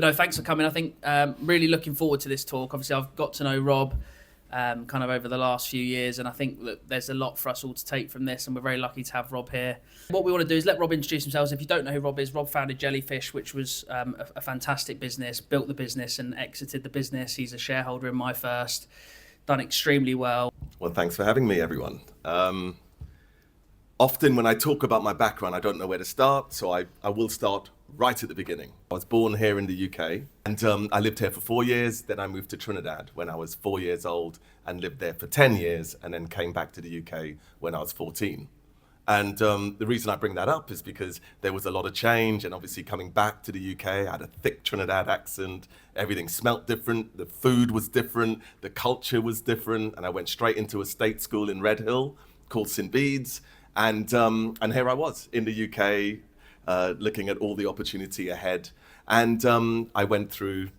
No, thanks for coming. I think really looking forward to this talk. Obviously, I've got to know Rob kind of over the last few years, and I think that there's a lot for us all to take from this, and we're very lucky to have Rob here. What we want to do is let Rob introduce himself. If you don't know who Rob is, Rob founded Jellyfish, which was a fantastic business, built the business and exited the business. He's a shareholder in MyFirst, done extremely well. Well, thanks for having me, everyone. Often when I talk about my background, I don't know where to start, so I will start right at the beginning. I was born here in the UK, and I lived here for 4 years. Then I moved to Trinidad when I was 4 years old and lived there for 10 years, and then came back to the UK when I was 14. And the reason I bring that up is because there was a lot of change, and obviously coming back to the UK, I had a thick Trinidad accent, everything smelt different, the food was different, the culture was different, and I went straight into a state school in Red Hill called St. Bede's, and here I was in the UK, looking at all the opportunity ahead. And I went through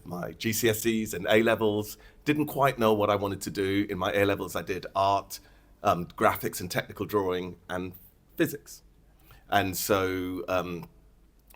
my GCSEs and A-levels, didn't quite know what I wanted to do. In my A-levels, I did art, graphics and technical drawing, and physics. And so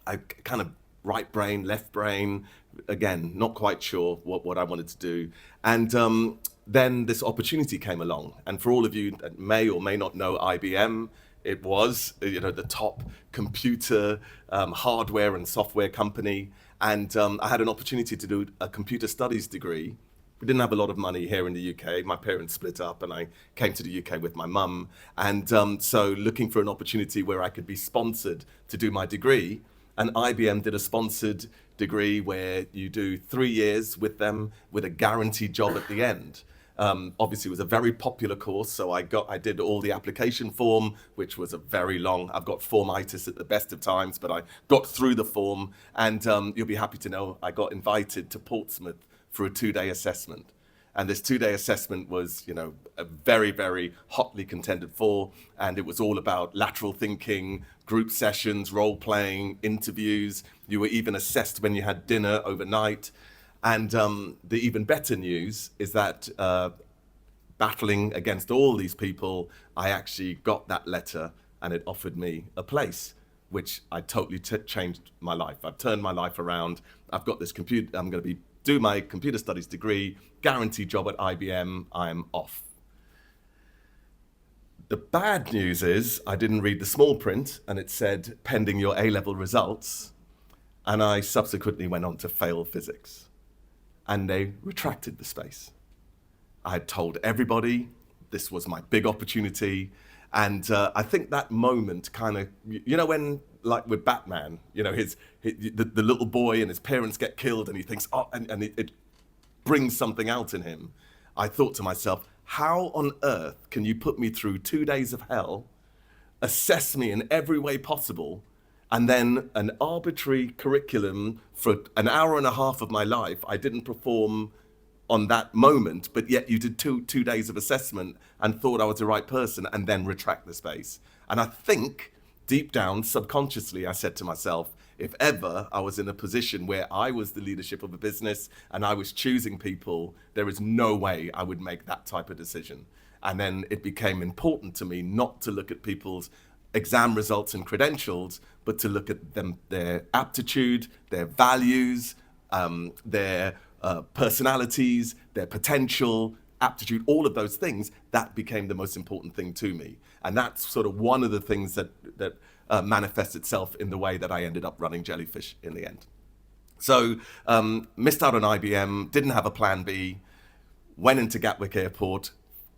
I kind of right brain, left brain, again, not quite sure what I wanted to do. And then this opportunity came along. And for all of you that may or may not know IBM, it was, the top computer hardware and software company. And I had an opportunity to do a computer studies degree. We didn't have a lot of money here in the UK. My parents split up and I came to the UK with my mum. And so looking for an opportunity where I could be sponsored to do my degree. And IBM did a sponsored degree where you do 3 years with them with a guaranteed job at the end. Obviously, it was a very popular course, so I did all the application form, which was a very long. I've got formitis at the best of times, but I got through the form, and you'll be happy to know I got invited to Portsmouth for a 2-day assessment. And this 2-day assessment was, a very, very hotly contended for, and it was all about lateral thinking, group sessions, role playing, interviews. You were even assessed when you had dinner overnight. And the even better news is that battling against all these people, I actually got that letter and it offered me a place, which I totally changed my life. I've turned my life around. I've got this I'm going to do my computer studies degree, guaranteed job at IBM, I'm off. The bad news is I didn't read the small print and it said pending your A-level results, and I subsequently went on to fail physics. And they retracted the space. I had told everybody this was my big opportunity. And I think that moment kind of, when, like with Batman, the little boy and his parents get killed and he thinks, and it brings something out in him. I thought to myself, how on earth can you put me through 2 days of hell, assess me in every way possible, and then an arbitrary curriculum for an hour and a half of my life, I didn't perform on that moment, but yet you did two days of assessment and thought I was the right person, and then retract the space. And I think deep down, subconsciously, I said to myself, if ever I was in a position where I was the leadership of a business and I was choosing people, there is no way I would make that type of decision. And then it became important to me not to look at people's exam results and credentials, but to look at them, their aptitude, their values, their personalities, their potential, aptitude, all of those things. That became the most important thing to me. And that's sort of one of the things that manifests itself in the way that I ended up running Jellyfish in the end. So missed out on IBM, didn't have a plan B, went into Gatwick Airport,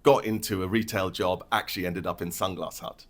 got into a retail job, actually ended up in Sunglass Hut.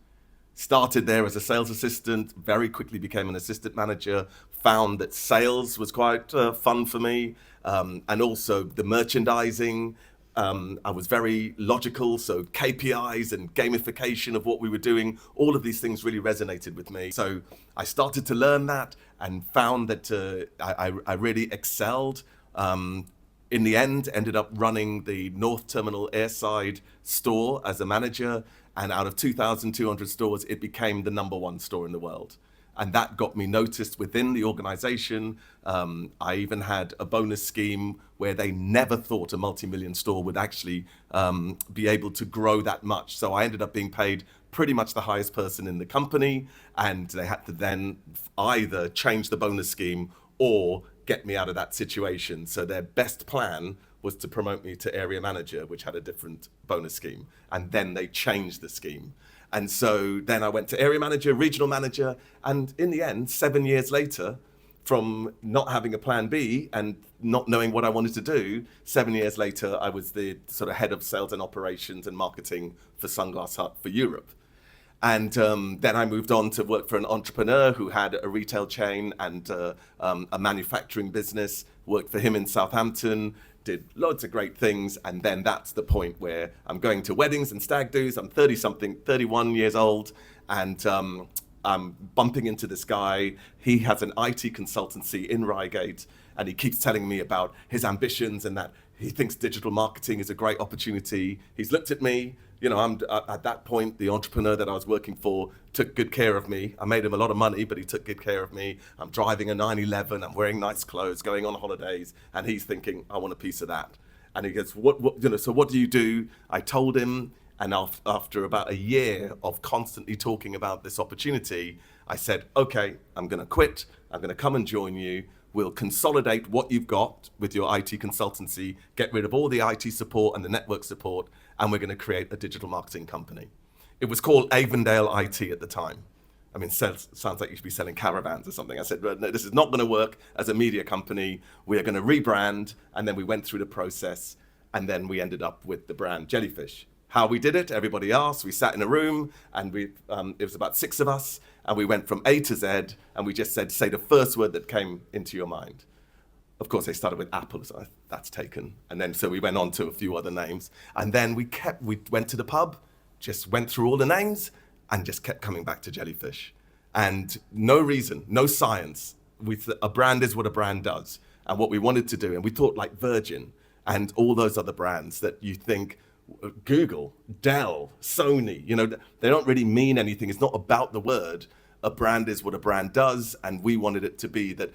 Started there as a sales assistant, very quickly became an assistant manager, found that sales was quite fun for me, and also the merchandising. I was very logical, so KPIs and gamification of what we were doing, all of these things really resonated with me. So I started to learn that and found that I really excelled. In the end, ended up running the North Terminal Airside store as a manager. And out of 2,200 stores, it became the #1 store in the world. And that got me noticed within the organization. I even had a bonus scheme where they never thought a multi-million store would actually be able to grow that much. So I ended up being paid pretty much the highest person in the company, and they had to then either change the bonus scheme or get me out of that situation. So their best plan was to promote me to area manager, which had a different bonus scheme. And then they changed the scheme. And so then I went to area manager, regional manager, and in the end, 7 years later, from not having a plan B and not knowing what I wanted to do, 7 years later, I was the sort of head of sales and operations and marketing for Sunglass Hut for Europe. And then I moved on to work for an entrepreneur who had a retail chain and a manufacturing business, worked for him in Southampton, did loads of great things. And then that's the point where I'm going to weddings and stag do's. I'm 31 years old, and I'm bumping into this guy. He has an IT consultancy in Reigate, and he keeps telling me about his ambitions and that he thinks digital marketing is a great opportunity. He's looked at me. I'm at that point, the entrepreneur that I was working for took good care of me. I made him a lot of money, but he took good care of me. I'm driving a 911. I'm wearing nice clothes, going on holidays, and he's thinking, I want a piece of that. And he goes, so what do you do? I told him, and after about a year of constantly talking about this opportunity, I said, okay, I'm going to quit. I'm going to come and join you. We'll consolidate what you've got with your IT consultancy, get rid of all the IT support and the network support, and we're going to create a digital marketing company. It was called Avondale IT at the time. I mean, sounds like you should be selling caravans or something. I said, no, this is not going to work as a media company. We are going to rebrand. And then we went through the process, and then we ended up with the brand Jellyfish. How we did it, everybody asked. We sat in a room, and it was about 6 of us, and we went from A to Z, and we just said, say the first word that came into your mind. Of course, they started with Apple, so that's taken. And then so we went on to a few other names. And then we went to the pub, just went through all the names, and just kept coming back to Jellyfish. And no reason, no science. A brand is what a brand does. And what we wanted to do, and we thought like Virgin and all those other brands that you think, Google, Dell, Sony, they don't really mean anything. It's not about the word. A brand is what a brand does, and we wanted it to be that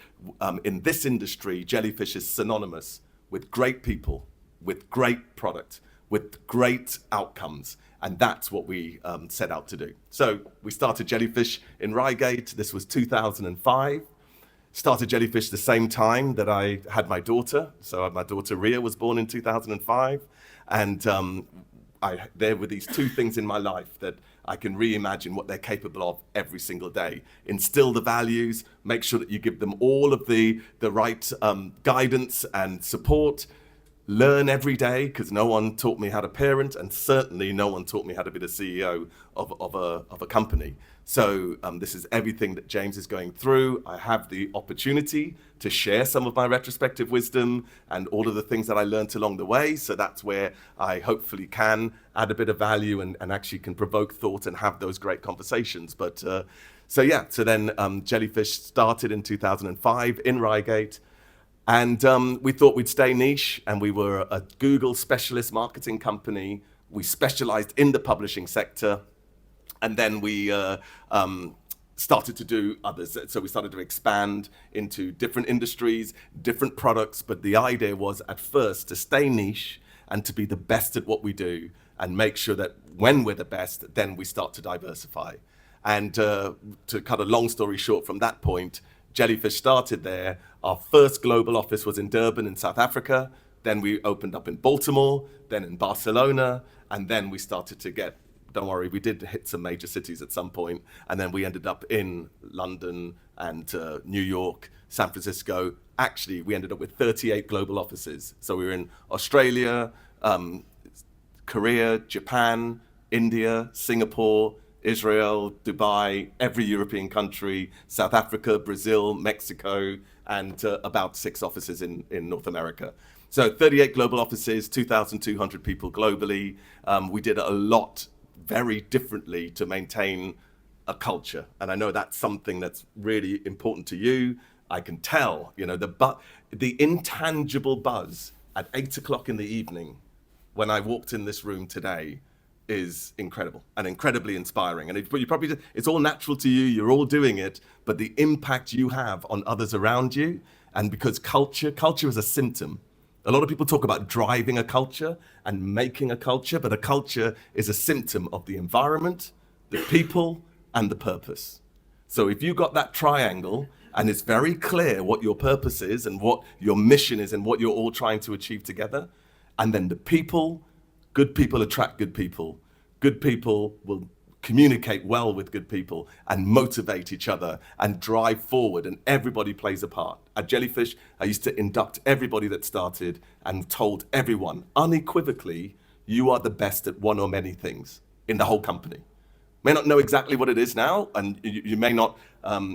in this industry, Jellyfish is synonymous with great people, with great product, with great outcomes, and that's what we set out to do. So we started Jellyfish in Reigate. This was 2005. Started Jellyfish the same time that I had my daughter. So my daughter Ria was born in 2005. And there were these two things in my life that I can reimagine what they're capable of every single day. Instill the values, make sure that you give them all of the right guidance and support. Learn every day, because no one taught me how to parent, and certainly no one taught me how to be the CEO of a company. So this is everything that James is going through. I have the opportunity to share some of my retrospective wisdom and all of the things that I learned along the way. So that's where I hopefully can add a bit of value and actually can provoke thought and have those great conversations. But so then Jellyfish started in 2005 in Reigate. And we thought we'd stay niche, and we were a Google specialist marketing company. We specialized in the publishing sector. And then we started to do others. So we started to expand into different industries, different products. But the idea was at first to stay niche and to be the best at what we do and make sure that when we're the best, then we start to diversify. And to cut a long story short from that point, Jellyfish started there. Our first global office was in Durban in South Africa. Then we opened up in Baltimore, then in Barcelona, and then we started to get, don't worry, we did hit some major cities at some point, and then we ended up in London and New York, San Francisco. Actually, we ended up with 38 global offices. So we were in Australia, Korea, Japan, India, Singapore, Israel, Dubai, every European country, South Africa, Brazil, Mexico, and about 6 offices in North America. So 38 global offices, 2,200 people globally. We did a lot very differently to maintain a culture. And I know that's something that's really important to you. I can tell, the intangible buzz at 8 o'clock in the evening when I walked in this room today is incredible and incredibly inspiring. And it's all natural to you, you're all doing it, but the impact you have on others around you, and because culture is a symptom. A lot of people talk about driving a culture and making a culture, but a culture is a symptom of the environment, the people, and the purpose. So if you got that triangle and it's very clear what your purpose is and what your mission is and what you're all trying to achieve together. And then the people, good people attract good people. Good people will communicate well with good people and motivate each other and drive forward, and everybody plays a part. At Jellyfish, I used to induct everybody that started and told everyone unequivocally, you are the best at one or many things in the whole company. May not know exactly what it is now, and you may not,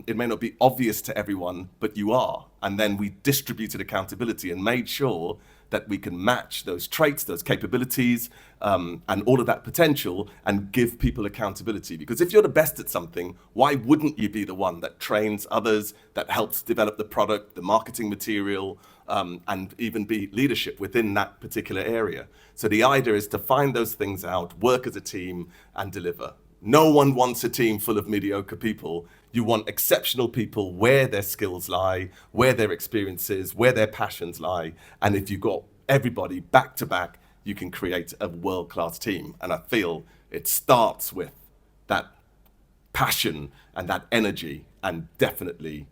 it may not be obvious to everyone, but you are. And then we distributed accountability and made sure that we can match those traits, those capabilities, and all of that potential, and give people accountability. Because if you're the best at something, why wouldn't you be the one that trains others, that helps develop the product, the marketing material, and even be leadership within that particular area? So the idea is to find those things out, work as a team, and deliver. No one wants a team full of mediocre people. You want exceptional people where their skills lie, where their experiences, where their passions lie. And if you've got everybody back to back, you can create a world-class team. And I feel it starts with that passion and that energy. And definitely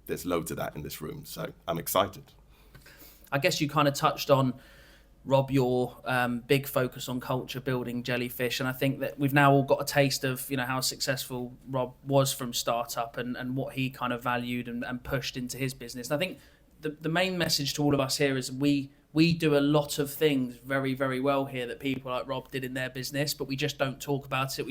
there's loads of that in this room. So I'm excited. I guess you kind of touched on, Rob, your big focus on culture building Jellyfish, and I think that we've now all got a taste of, you know, how successful Rob was from startup and what he kind of valued and pushed into his business. And I think the main message to all of us here is we do a lot of things very, very well here that people like Rob did in their business, but we just don't talk about it.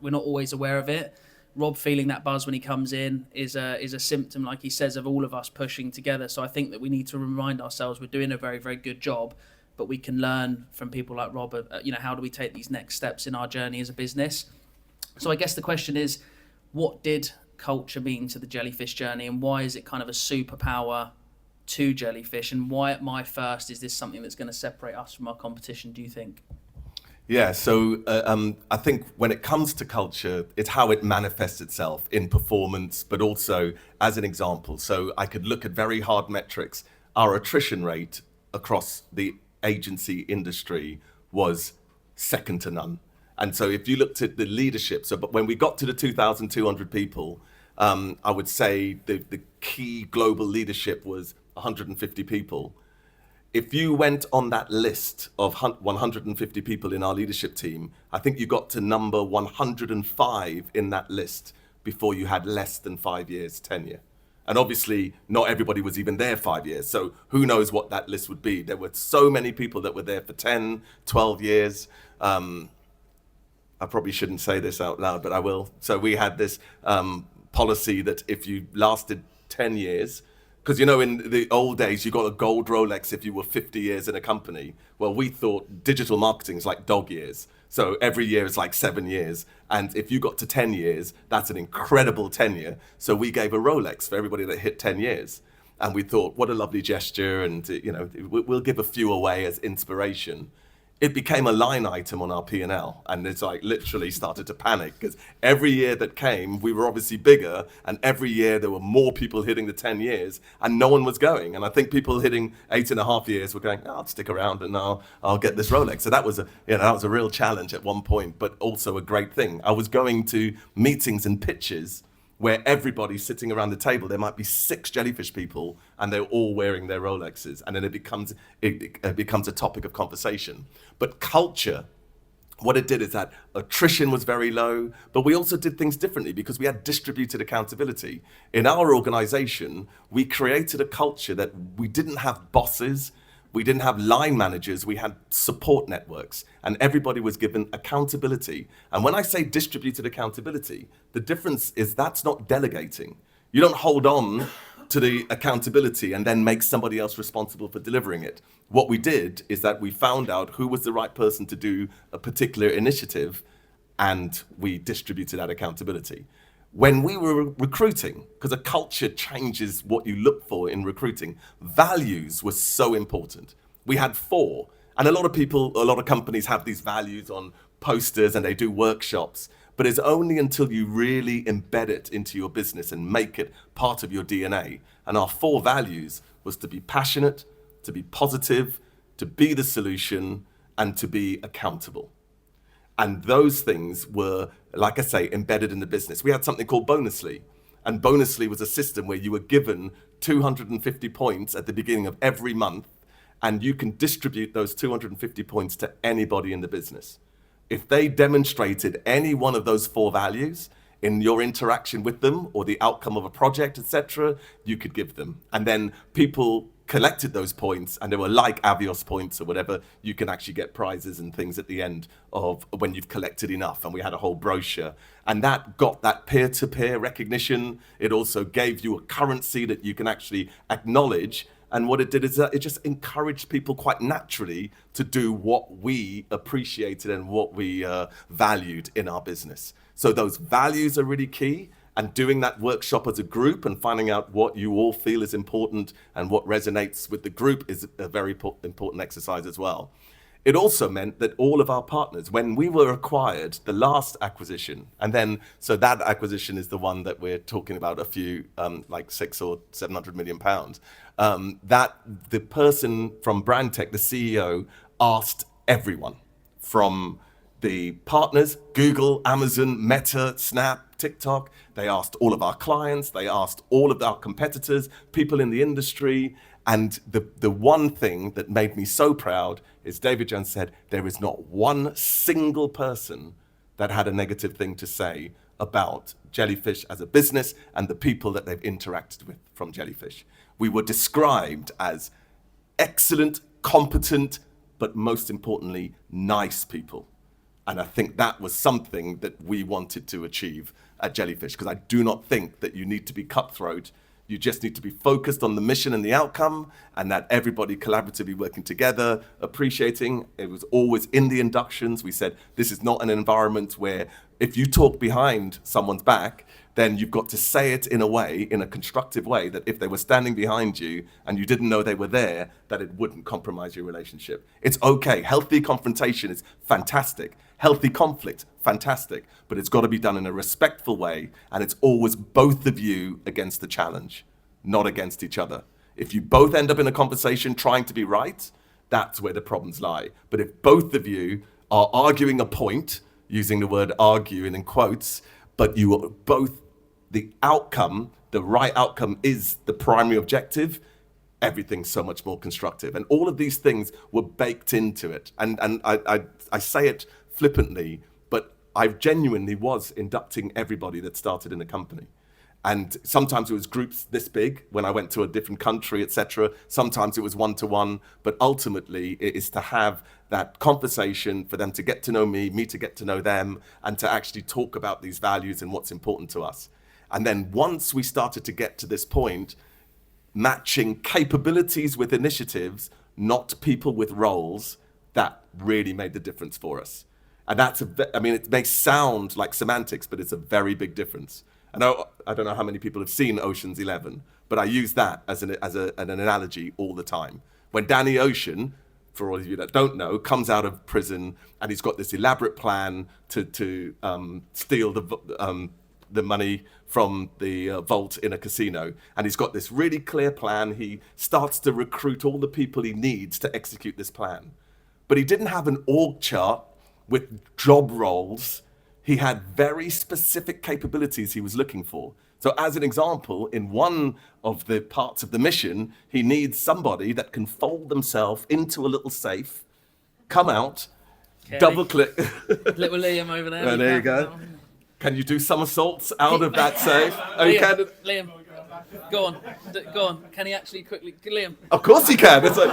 We're not always aware of it. Rob feeling that buzz when he comes in is a symptom, like he says, of all of us pushing together. So I think that we need to remind ourselves we're doing a very, very good job, but we can learn from people like Rob, you know, how do we take these next steps in our journey as a business? So I guess the question is, what did culture mean to the Jellyfish journey, and why is it kind of a superpower to Jellyfish, and why at MyFirst is this something that's going to separate us from our competition, do you think? Yeah, so I think when it comes to culture, it's how it manifests itself in performance, but also as an example. So I could look at very hard metrics. Our attrition rate across the agency industry was second to none. And so if you looked at the leadership, but when we got to the 2,200 people, I would say the key global leadership was 150 people. If you went on that list of 150 people in our leadership team, I think you got to number 105 in that list before you had less than 5 years tenure. And obviously, not everybody was even there 5 years. So who knows what that list would be. There were so many people that were there for 10, 12 years. I probably shouldn't say this out loud, but I will. So we had this policy that if you lasted 10 years, because, you know, in the old days, you got a gold Rolex if you were 50 years in a company. Well, we thought digital marketing is like dog years. So every year is like 7 years. And if you got to 10 years, that's an incredible tenure. So we gave a Rolex for everybody that hit 10 years. And we thought, what a lovely gesture. And, you know, we'll give a few away as inspiration. It became a line item on our P&L, and it's like literally started to panic because every year that came, we were obviously bigger, and every year there were more people hitting the 10 years, and no one was going. And I think people hitting 8.5 years were going, I'll stick around and I'll get this Rolex. So that was a real challenge at one point, but also a great thing. I was going to meetings and pitches where everybody's sitting around the table. There might be 6 Jellyfish people, and they're all wearing their Rolexes, and then it becomes a topic of conversation. But culture, what it did is that attrition was very low, but we also did things differently because we had distributed accountability. In our organization, we created a culture that we didn't have bosses, we didn't have line managers, we had support networks, and everybody was given accountability. And when I say distributed accountability, the difference is that's not delegating. You don't hold on to the accountability and then make somebody else responsible for delivering it. What we did is that we found out who was the right person to do a particular initiative, and we distributed that accountability. When we were recruiting, because a culture changes what you look for in recruiting, values was so important. We had 4, and a lot of companies have these values on posters and they do workshops, but it's only until you really embed it into your business and make it part of your DNA. And our 4 values was to be passionate, to be positive, to be the solution, and to be accountable. And those things were, like I say, embedded in the business. We had something called Bonusly. And Bonusly was a system where you were given 250 points at the beginning of every month, and you can distribute those 250 points to anybody in the business. If they demonstrated any one of those 4 values in your interaction with them or the outcome of a project, etc., you could give them. And then people collected those points, and they were like Avios points or whatever. You can actually get prizes and things at the end of when you've collected enough. And we had a whole brochure, and that got that peer-to-peer recognition. It also gave you a currency that you can actually acknowledge. And what it did is that it just encouraged people quite naturally to do what we appreciated and what we valued in our business. So those values are really key. And doing that workshop as a group and finding out what you all feel is important and what resonates with the group is a very important exercise as well. It also meant that all of our partners, when we were acquired, the last acquisition, and then, so that acquisition is the one that we're talking about, a few, like 600 or 700 million pounds, that the person from Brandtech, the CEO, asked everyone from the partners, Google, Amazon, Meta, Snap, TikTok. They asked all of our clients. They asked all of our competitors, people in the industry. And the one thing that made me so proud is David Jones said, there is not one single person that had a negative thing to say about Jellyfish as a business and the people that they've interacted with from Jellyfish. We were described as excellent, competent, but most importantly, nice people. And I think that was something that we wanted to achieve at Jellyfish, because I do not think that you need to be cutthroat. You just need to be focused on the mission and the outcome, and that everybody collaboratively working together, appreciating. It was always in the inductions. We said, this is not an environment where if you talk behind someone's back, then you've got to say it in a way, in a constructive way, that if they were standing behind you and you didn't know they were there, that it wouldn't compromise your relationship. It's okay. Healthy confrontation is fantastic. Healthy conflict, fantastic. But it's got to be done in a respectful way, and it's always both of you against the challenge, not against each other. If you both end up in a conversation trying to be right, that's where the problems lie. But if both of you are arguing a point, using the word argue in quotes, but you are both, the outcome, the right outcome is the primary objective, everything's so much more constructive. And all of these things were baked into it. And I say it flippantly, but I genuinely was inducting everybody that started in the company. And sometimes it was groups this big when I went to a different country, etc. Sometimes it was one-to-one, but ultimately it is to have that conversation for them to get to know me to get to know them, and to actually talk about these values and what's important to us. And then once we started to get to this point, matching capabilities with initiatives, not people with roles, that really made the difference for us. And that's, I mean, it may sound like semantics, but it's a very big difference. I don't know how many people have seen Ocean's 11, but I use that as an analogy all the time. When Danny Ocean, for all of you that don't know, comes out of prison and he's got this elaborate plan to steal the money from the vault in a casino, and he's got this really clear plan. He starts to recruit all the people he needs to execute this plan. But he didn't have an org chart with job roles. He had very specific capabilities he was looking for. So as an example, in one of the parts of the mission, he needs somebody that can fold themselves into a little safe, come out, double click. Little Liam over there. Oh, there you go. Can you do somersaults out of that safe? Oh, you can. Liam, go on. Can he actually quickly, Liam? Of course he can. It's like,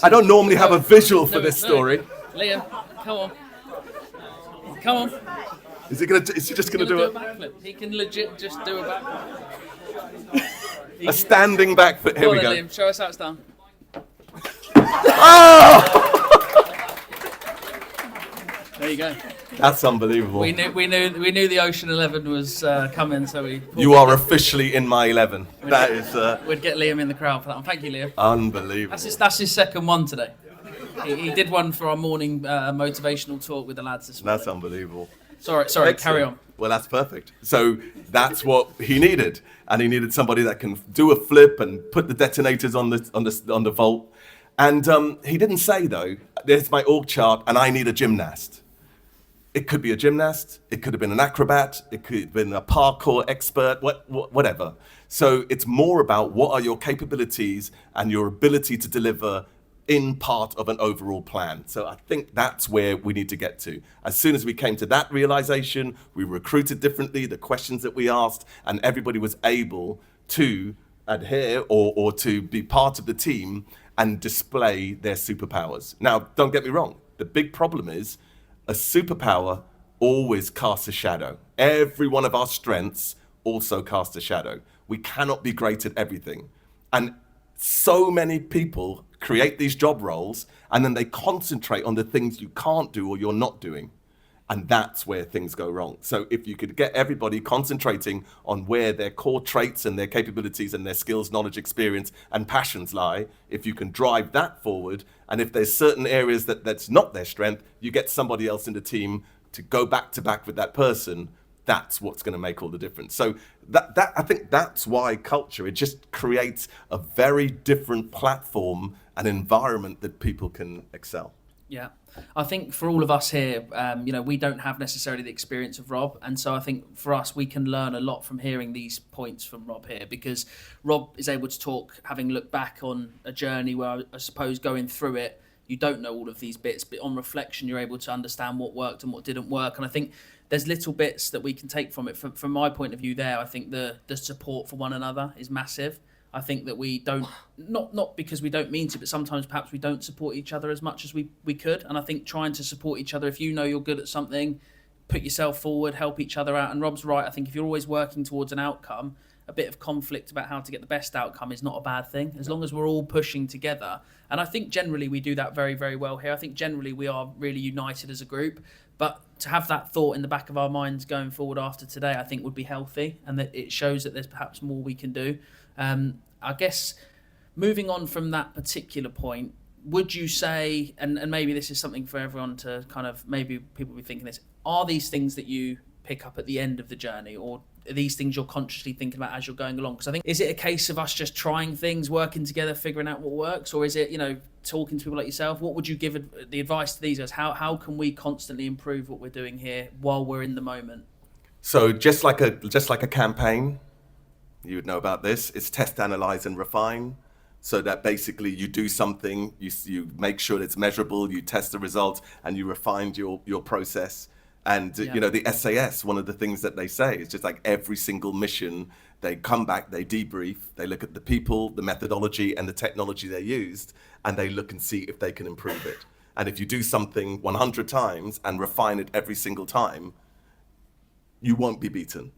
I don't normally have a visual for this story. Liam, come on. Is he just gonna do a backflip? He can legit just do a backflip. A standing backflip. Here we go. Liam, show us how it's done. Oh! There you go. That's unbelievable. We knew the Ocean 11 was coming, so we. You are officially in my 11. That is. We'd get Liam in the crowd for that one. Thank you, Liam. Unbelievable. That's his second one today. He did one for our morning motivational talk with the lads this morning. That's unbelievable. Sorry, Excellent. Carry on. Well, that's perfect. So that's what he needed, and he needed somebody that can do a flip and put the detonators on the vault. And he didn't say though, "There's my org chart, and I need a gymnast." It could be a gymnast, it could have been an acrobat, it could have been a parkour expert, whatever. So it's more about what are your capabilities and your ability to deliver in part of an overall plan. So I think that's where we need to get to. As soon as we came to that realization, we recruited differently, the questions that we asked, and everybody was able to adhere or to be part of the team and display their superpowers. Now, don't get me wrong, the big problem is a superpower always casts a shadow. Every one of our strengths also casts a shadow. We cannot be great at everything. And so many people create these job roles and then they concentrate on the things you can't do or you're not doing. And that's where things go wrong. So if you could get everybody concentrating on where their core traits and their capabilities and their skills, knowledge, experience, and passions lie, if you can drive that forward, and if there's certain areas that's not their strength, you get somebody else in the team to go back to back with that person, that's what's going to make all the difference. So that I think that's why culture, it just creates a very different platform and environment that people can excel. Yeah, I think for all of us here, we don't have necessarily the experience of Rob. And so I think for us, we can learn a lot from hearing these points from Rob here, because Rob is able to talk, having looked back on a journey where I suppose going through it, you don't know all of these bits, but on reflection, you're able to understand what worked and what didn't work. And I think there's little bits that we can take from it. From my point of view there, I think the support for one another is massive. I think that we don't, not because we don't mean to, but sometimes perhaps we don't support each other as much as we could. And I think trying to support each other, if you know you're good at something, put yourself forward, help each other out. And Rob's right. I think if you're always working towards an outcome, a bit of conflict about how to get the best outcome is not a bad thing, as long as we're all pushing together. And I think generally we do that very, very well here. I think generally we are really united as a group. But to have that thought in the back of our minds going forward after today, I think would be healthy, and that it shows that there's perhaps more we can do. I guess moving on from that particular point, would you say, and maybe this is something for everyone to kind of, maybe people will be thinking this, are these things that you pick up at the end of the journey, or are these things you're consciously thinking about as you're going along? Because I think, is it a case of us just trying things, working together, figuring out what works, or is it, talking to people like yourself? What would you give the advice to these guys? How can we constantly improve what we're doing here while we're in the moment? So just like a campaign, you would know about this. It's test, analyze, and refine. So that basically you do something, you make sure it's measurable, you test the results, and you refined your process. And the SAS, one of the things that they say is just like every single mission, they come back, they debrief, they look at the people, the methodology, and the technology they used, and they look and see if they can improve it. And if you do something 100 times and refine it every single time, you won't be beaten.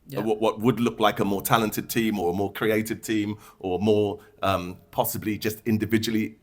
Yeah. What would look like a more talented team or a more creative team or more possibly just individually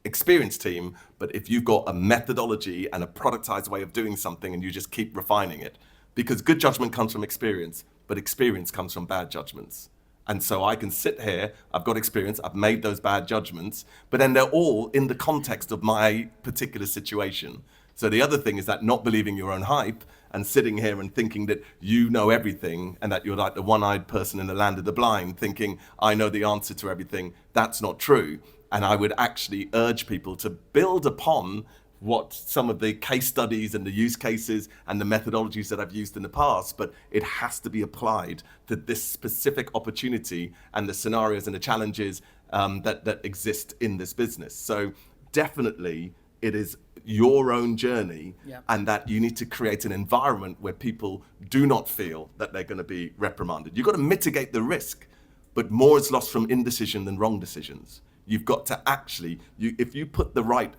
experienced team, but if you've got a methodology and a productized way of doing something and you just keep refining it, because good judgment comes from experience, but experience comes from bad judgments. And so I can sit here, I've got experience, I've made those bad judgments, but then they're all in the context of my particular situation. So the other thing is that not believing your own hype and sitting here and thinking that you know everything and that you're like the one-eyed person in the land of the blind, thinking I know the answer to everything. That's not true. And I would actually urge people to build upon what some of the case studies and the use cases and the methodologies that I've used in the past, but it has to be applied to this specific opportunity and the scenarios and the challenges that exist in this business. So definitely it is your own journey, and that you need to create an environment where people do not feel that they're going to be reprimanded. You've got to mitigate the risk, but more is lost from indecision than wrong decisions. You've got to actually, if you put the right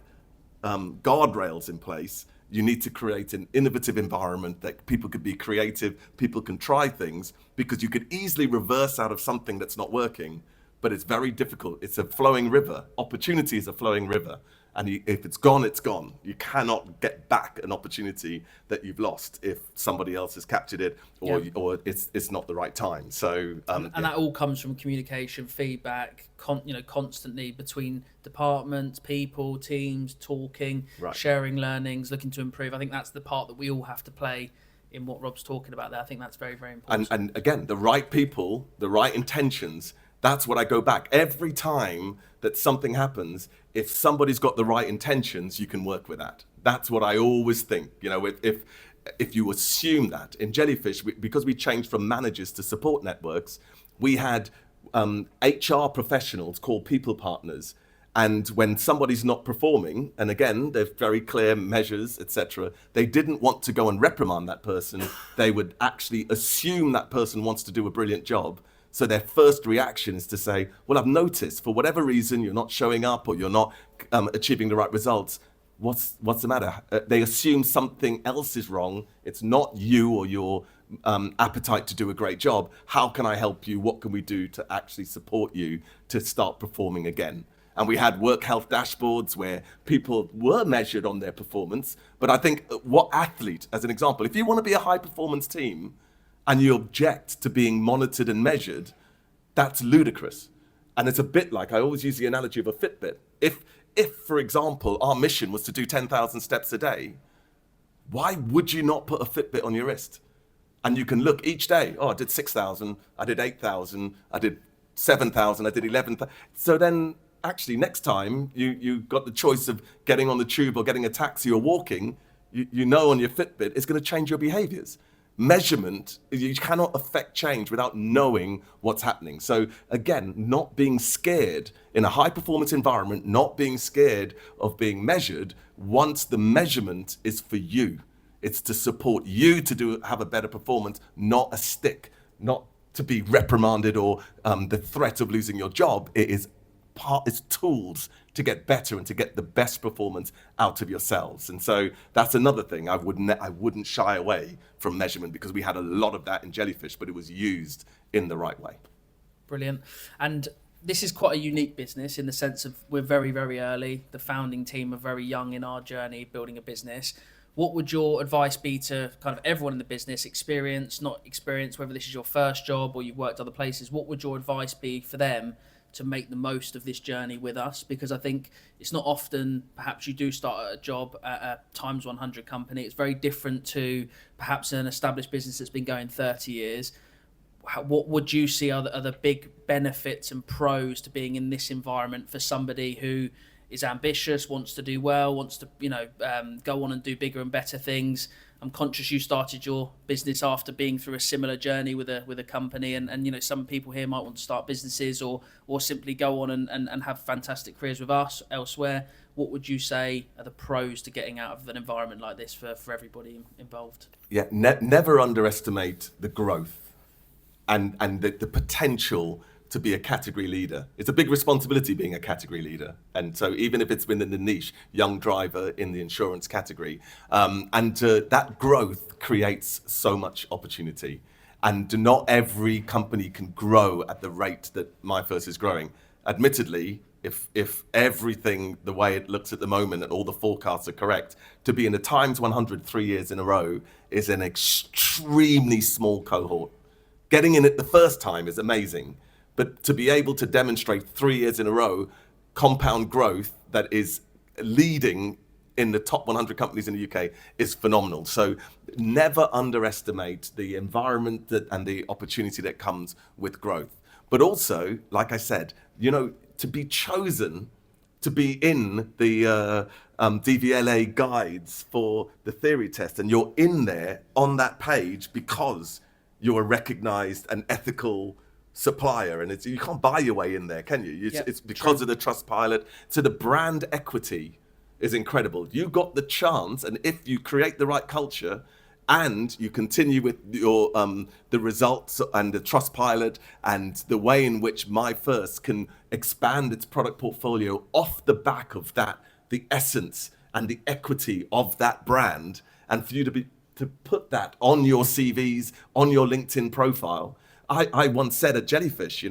guardrails in place, you need to create an innovative environment that people could be creative, people can try things, because you could easily reverse out of something that's not working, but it's very difficult. It's a flowing river. Opportunity is a flowing river. And if it's gone, it's gone. You cannot get back an opportunity that you've lost if somebody else has captured it, or it's not the right time. So and that all comes from communication, feedback, constantly between departments, people, teams, talking, sharing learnings, looking to improve. I think that's the part that we all have to play in what Rob's talking about there. I think that's very, very important. And again, the right people, the right intentions, That's what I go back. Every time that something happens, if somebody's got the right intentions, you can work with that. That's what I always think. If you assume that in Jellyfish, because we changed from managers to support networks, we had HR professionals called people partners. And when somebody's not performing, and again, there's very clear measures, etc., they didn't want to go and reprimand that person. They would actually assume that person wants to do a brilliant job. So their first reaction is to say, well, I've noticed for whatever reason you're not showing up or you're not achieving the right results. What's the matter? They assume something else is wrong. It's not you or your appetite to do a great job. How can I help you? What can we do to actually support you to start performing again? And we had work health dashboards where people were measured on their performance. But I think what athlete, as an example, if you want to be a high performance team and you object to being monitored and measured, that's ludicrous. And it's a bit like, I always use the analogy of a Fitbit. If, for example, our mission was to do 10,000 steps a day, why would you not put a Fitbit on your wrist? And you can look each day, I did 6,000, I did 8,000, I did 7,000, I did 11,000. So then actually next time you got the choice of getting on the tube or getting a taxi or walking, you know on your Fitbit, it's going to change your behaviors. Measurement, you cannot affect change without knowing what's happening. So again, not being scared in a high performance environment, not being scared of being measured once the measurement is for you. It's to support you to have a better performance, not a stick, not to be reprimanded or the threat of losing your job. It's tools to get better and to get the best performance out of yourselves. And so that's another thing. I wouldn't shy away from measurement because we had a lot of that in Jellyfish, but it was used in the right way. Brilliant. And this is quite a unique business in the sense of we're very, very early. The founding team are very young in our journey building a business. What would your advice be to kind of everyone in the business, experience, not experience, whether this is your first job or you've worked other places? What would your advice be for them to make the most of this journey with us? Because I think it's not often, perhaps you do start at a job at a times 100 company. It's very different to perhaps an established business that's been going 30 years. What would you see are the big benefits and pros to being in this environment for somebody who is ambitious, wants to do well, wants to go on and do bigger and better things? I'm conscious you started your business after being through a similar journey with a company, and some people here might want to start businesses or simply go on and have fantastic careers with us elsewhere. What would you say are the pros to getting out of an environment like this for everybody involved? Yeah, never underestimate the growth and the potential to be a category leader. It's a big responsibility being a category leader. And so even if it's within the niche, young driver in the insurance category, that growth creates so much opportunity. And not every company can grow at the rate that MyFirst is growing. Admittedly, if everything the way it looks at the moment and all the forecasts are correct, to be in a times 100 3 years in a row is an extremely small cohort. Getting in it the first time is amazing. But to be able to demonstrate 3 years in a row compound growth that is leading in the top 100 companies in the UK is phenomenal. So never underestimate the environment and the opportunity that comes with growth. But also, like I said, to be chosen to be in the DVLA guides for the theory test, and you're in there on that page because you're a recognized and ethical supplier, and you can't buy your way in there, can you? It's because of the Trustpilot. So the brand equity is incredible. You got the chance, and if you create the right culture and you continue with your the results and the Trustpilot and the way in which MyFirst can expand its product portfolio off the back of that, the essence and the equity of that brand, and for you to put that on your CVs, on your LinkedIn profile. I once said at Jellyfish,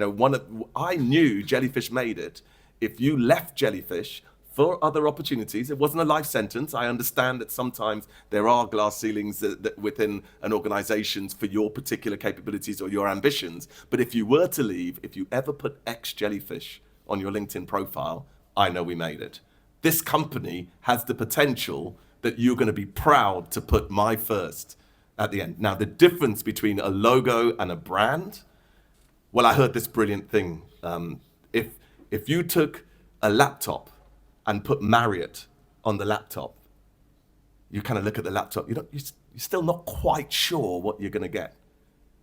I knew Jellyfish made it. If you left Jellyfish for other opportunities, it wasn't a life sentence. I understand that sometimes there are glass ceilings that within an organization for your particular capabilities or your ambitions. But if you were to leave, if you ever put ex-Jellyfish on your LinkedIn profile, I know we made it. This company has the potential that you're going to be proud to put MyFirst at the end. Now, the difference between a logo and a brand Well, I heard this brilliant thing. If you took a laptop and put Marriott on the laptop, you kind of look at the laptop, you're still not quite sure what you're going to get.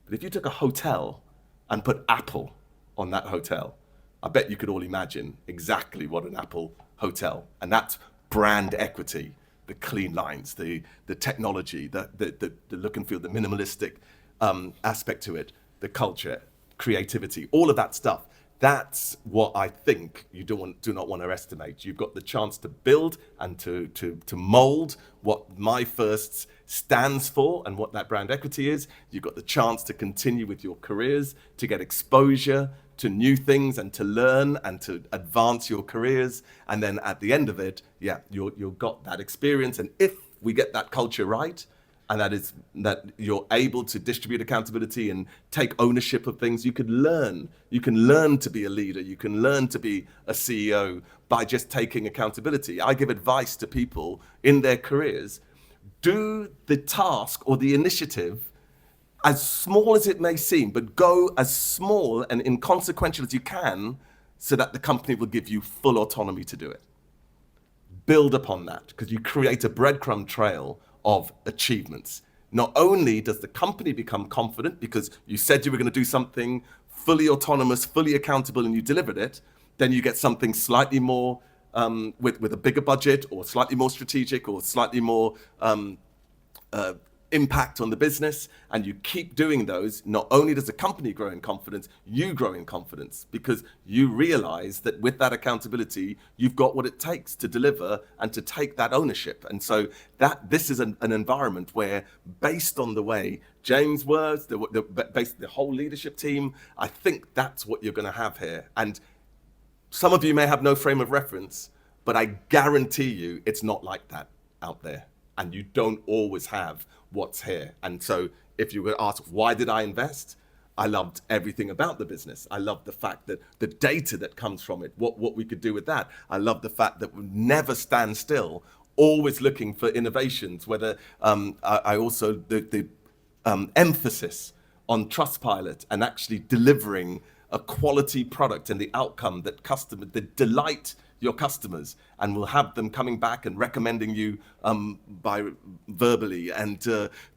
But if you took a hotel and put Apple on that hotel, I bet you could all imagine exactly what an Apple hotel, and that's brand equity, the clean lines, the technology, the look and feel, the minimalistic aspect to it, the culture, creativity, all of that stuff. That's what I think you do not want to estimate. You've got the chance to build and to mold what MyFirst stands for and what that brand equity is. You've got the chance to continue with your careers, to get exposure to new things and to learn and to advance your careers. And then at the end of it, you've got that experience. And if we get that culture right, and that you're able to distribute accountability and take ownership of things, you can learn. You can learn to be a leader. You can learn to be a CEO by just taking accountability. I give advice to people in their careers: do the task or the initiative, as small as it may seem, but go as small and inconsequential as you can, so that the company will give you full autonomy to do it. Build upon that, because you create a breadcrumb trail of achievements. Not only does the company become confident because you said you were going to do something fully autonomous, fully accountable, and you delivered it, then you get something slightly more with a bigger budget, or slightly more strategic, or slightly more impact on the business, and you keep doing those. Not only does the company grow in confidence, you grow in confidence, because you realize that with that accountability, you've got what it takes to deliver and to take that ownership. And so this is an environment where, based on the way James was, based the whole leadership team, I think that's what you're going to have here. And some of you may have no frame of reference, but I guarantee you it's not like that out there. And you don't always have what's here. And so if you were asked, why did I invest? I loved everything about the business. I loved the fact that the data that comes from it, what we could do with that. I loved the fact that we never stand still, always looking for innovations, whether I also, the emphasis on Trustpilot and actually delivering a quality product and the outcome that delight your customers, and will have them coming back and recommending you by verbally, and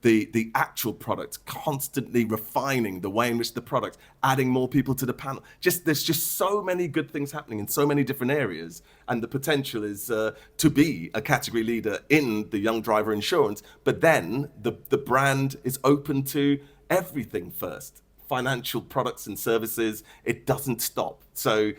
the actual product, constantly refining the way in which the product, adding more people to the panel. There's just so many good things happening in so many different areas, and the potential is to be a category leader in the young driver insurance. But then the brand is open to everything first. Financial products and services, it doesn't stop. So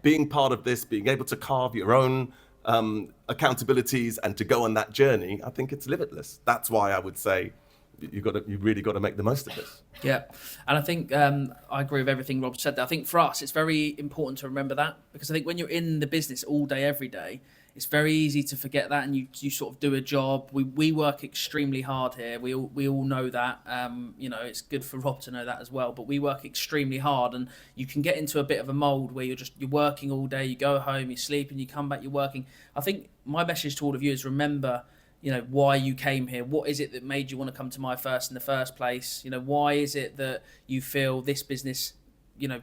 being part of this, being able to carve your own accountabilities and to go on that journey, I think it's limitless. That's why I would say you really got to make the most of this. Yeah, and I think I agree with everything Rob said there. I think for us, it's very important to remember that, because I think when you're in the business all day, every day, it's very easy to forget that, and you sort of do a job. We work extremely hard here. We all know that. It's good for Rob to know that as well. But we work extremely hard, and you can get into a bit of a mold where you're working all day. You go home, you sleep, and you come back, you're working. I think my message to all of you is remember, why you came here. What is it that made you want to come to MyFirst in the first place? Why is it that you feel this business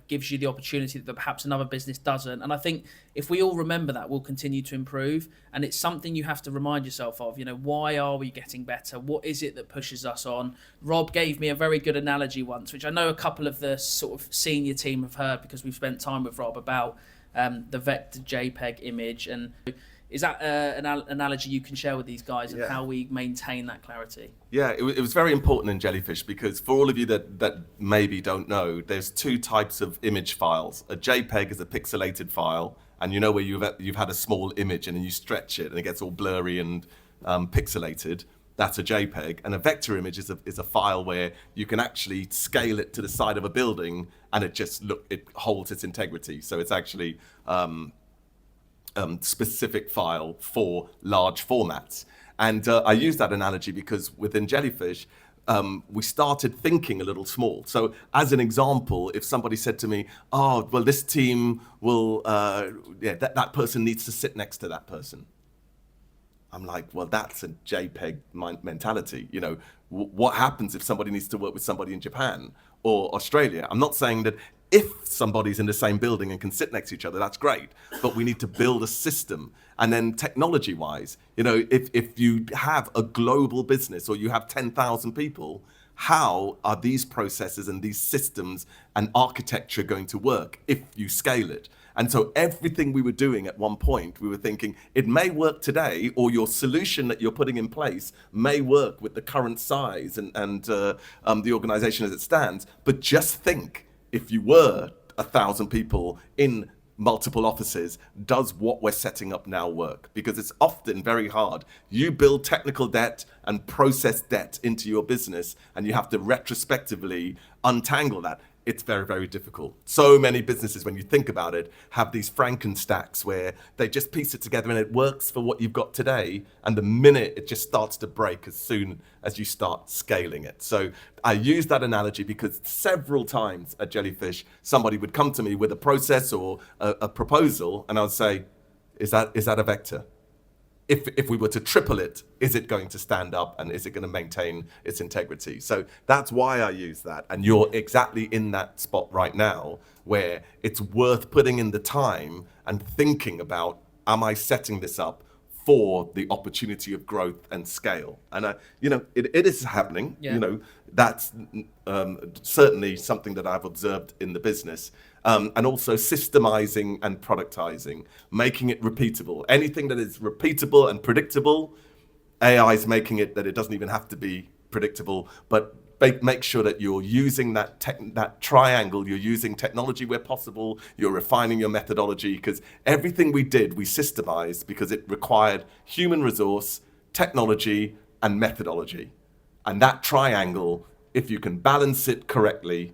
gives you the opportunity that perhaps another business doesn't? And I think if we all remember that, we'll continue to improve. And it's something you have to remind yourself of. Why are we getting better? What is it that pushes us on? Rob gave me a very good analogy once, which I know a couple of the sort of senior team have heard because we've spent time with Rob, about the vector JPEG image. And is that an analogy you can share with these guys, and how we maintain that clarity? Yeah, it was very important in Jellyfish, because for all of you that maybe don't know, there's two types of image files. A JPEG is a pixelated file, and where you've had a small image and then you stretch it and it gets all blurry and pixelated. That's a JPEG. And a vector image is a file where you can actually scale it to the side of a building, and it holds its integrity. So it's actually specific file for large formats. And I use that analogy because within Jellyfish, we started thinking a little small. So as an example, if somebody said to me, oh, well, this team will, that person needs to sit next to that person. I'm like, well, that's a JPEG mentality. What happens if somebody needs to work with somebody in Japan? or Australia. I'm not saying that if somebody's in the same building and can sit next to each other, that's great. But we need to build a system. And then technology-wise, if you have a global business or you have 10,000 people, how are these processes and these systems and architecture going to work if you scale it? And so everything we were doing at one point, we were thinking it may work today, or your solution that you're putting in place may work with the current size and the organization as it stands. But just think, if you were 1,000 people in multiple offices, does what we're setting up now work? Because it's often very hard. You build technical debt and process debt into your business, and you have to retrospectively untangle that. It's very, very difficult. So many businesses, when you think about it, have these Frankenstacks where they just piece it together and it works for what you've got today. And the minute it just starts to break as soon as you start scaling it. So I use that analogy because several times at Jellyfish, somebody would come to me with a process or a proposal, and I would say, is that a vector? If we were to triple it, is it going to stand up and is it going to maintain its integrity? So that's why I use that. And you're exactly in that spot right now where it's worth putting in the time and thinking about, am I setting this up for the opportunity of growth and scale? And it is happening. Yeah. That's certainly something that I've observed in the business. And also systemizing and productizing, making it repeatable. Anything that is repeatable and predictable, AI is making it that it doesn't even have to be predictable, but make sure that you're using that triangle, you're using technology where possible, you're refining your methodology, because everything we did, we systemized because it required human resource, technology, and methodology. And that triangle, if you can balance it correctly,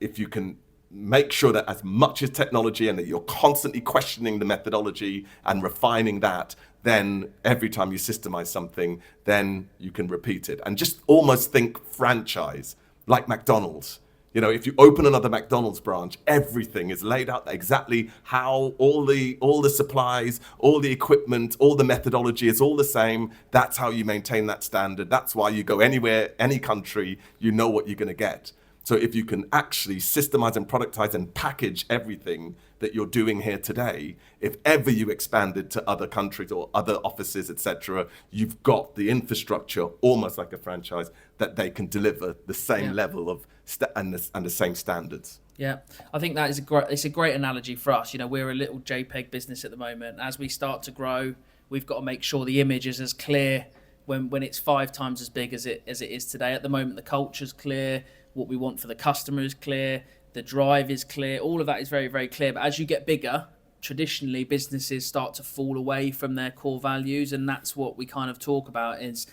if you can make sure that as much as technology and that you're constantly questioning the methodology and refining that, then every time you systemize something, then you can repeat it. And just almost think franchise, like McDonald's. If you open another McDonald's branch, everything is laid out exactly how all the supplies, all the equipment, all the methodology is all the same. That's how you maintain that standard. That's why you go anywhere, any country, you know what you're going to get. So if you can actually systemize and productize and package everything that you're doing here today, if ever you expanded to other countries or other offices, etc., you've got the infrastructure, almost like a franchise, that they can deliver the same level of and the same standards. Yeah, I think that is it's a great analogy for us. We're a little JPEG business at the moment. As we start to grow, we've got to make sure the image is as clear when it's 5 times as big as it is today. At the moment, the culture's clear. What we want for the customer is clear, the drive is clear, all of that is very, very clear. But as you get bigger, traditionally businesses start to fall away from their core values, and that's what we kind of talk about is,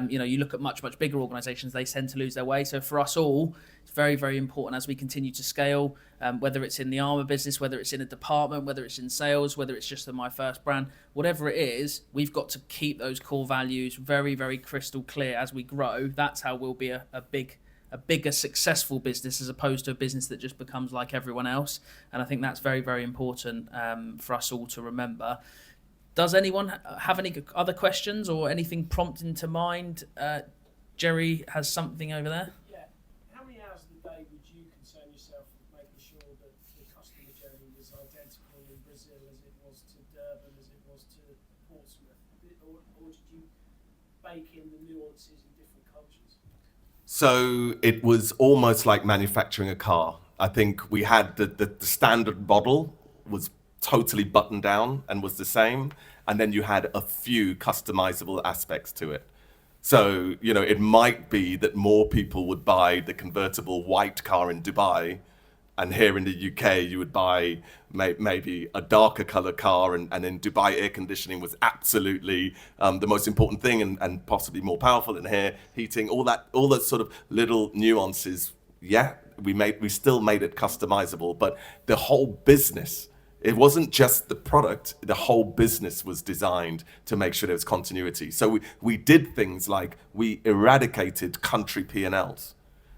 you look at much, much bigger organisations, they tend to lose their way. So for us all, it's very, very important as we continue to scale, whether it's in the armour business, whether it's in a department, whether it's in sales, whether it's just the MyFirst brand, whatever it is, we've got to keep those core values very, very crystal clear as we grow. That's how we'll be a bigger successful business as opposed to a business that just becomes like everyone else. And I think that's very, very important for us all to remember. Does anyone have any other questions or anything prompting to mind? Jerry has something over there. Yeah. How many hours of the day would you concern yourself with making sure that the customer journey was identical in Brazil as it was to Durban, as it was to Portsmouth? Or did you bake in the nuances in different cultures? So it was almost like manufacturing a car. I think we had the standard model was totally buttoned down and was the same. And then you had a few customizable aspects to it. So, it might be that more people would buy the convertible white car in Dubai, and here in the UK, you would buy maybe a darker color car, and in Dubai, air conditioning was absolutely the most important thing and possibly more powerful. And here, heating, all those sort of little nuances. Yeah, we still made it customizable, but the whole business, it wasn't just the product, the whole business was designed to make sure there was continuity. So we did things like we eradicated country P&Ls.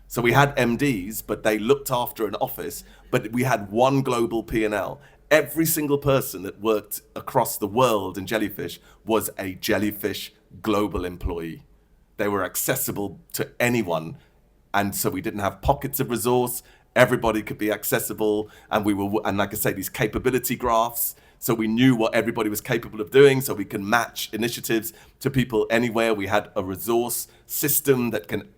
So we had MDs, but they looked after an office, but we had one global P&L. Every single person that worked across the world in Jellyfish was a Jellyfish global employee. They were accessible to anyone And so we didn't have pockets of resource. Everybody could be accessible. And and like I say, these capability graphs. So we knew what everybody was capable of doing, so we can match initiatives to people anywhere. We had a resource system that can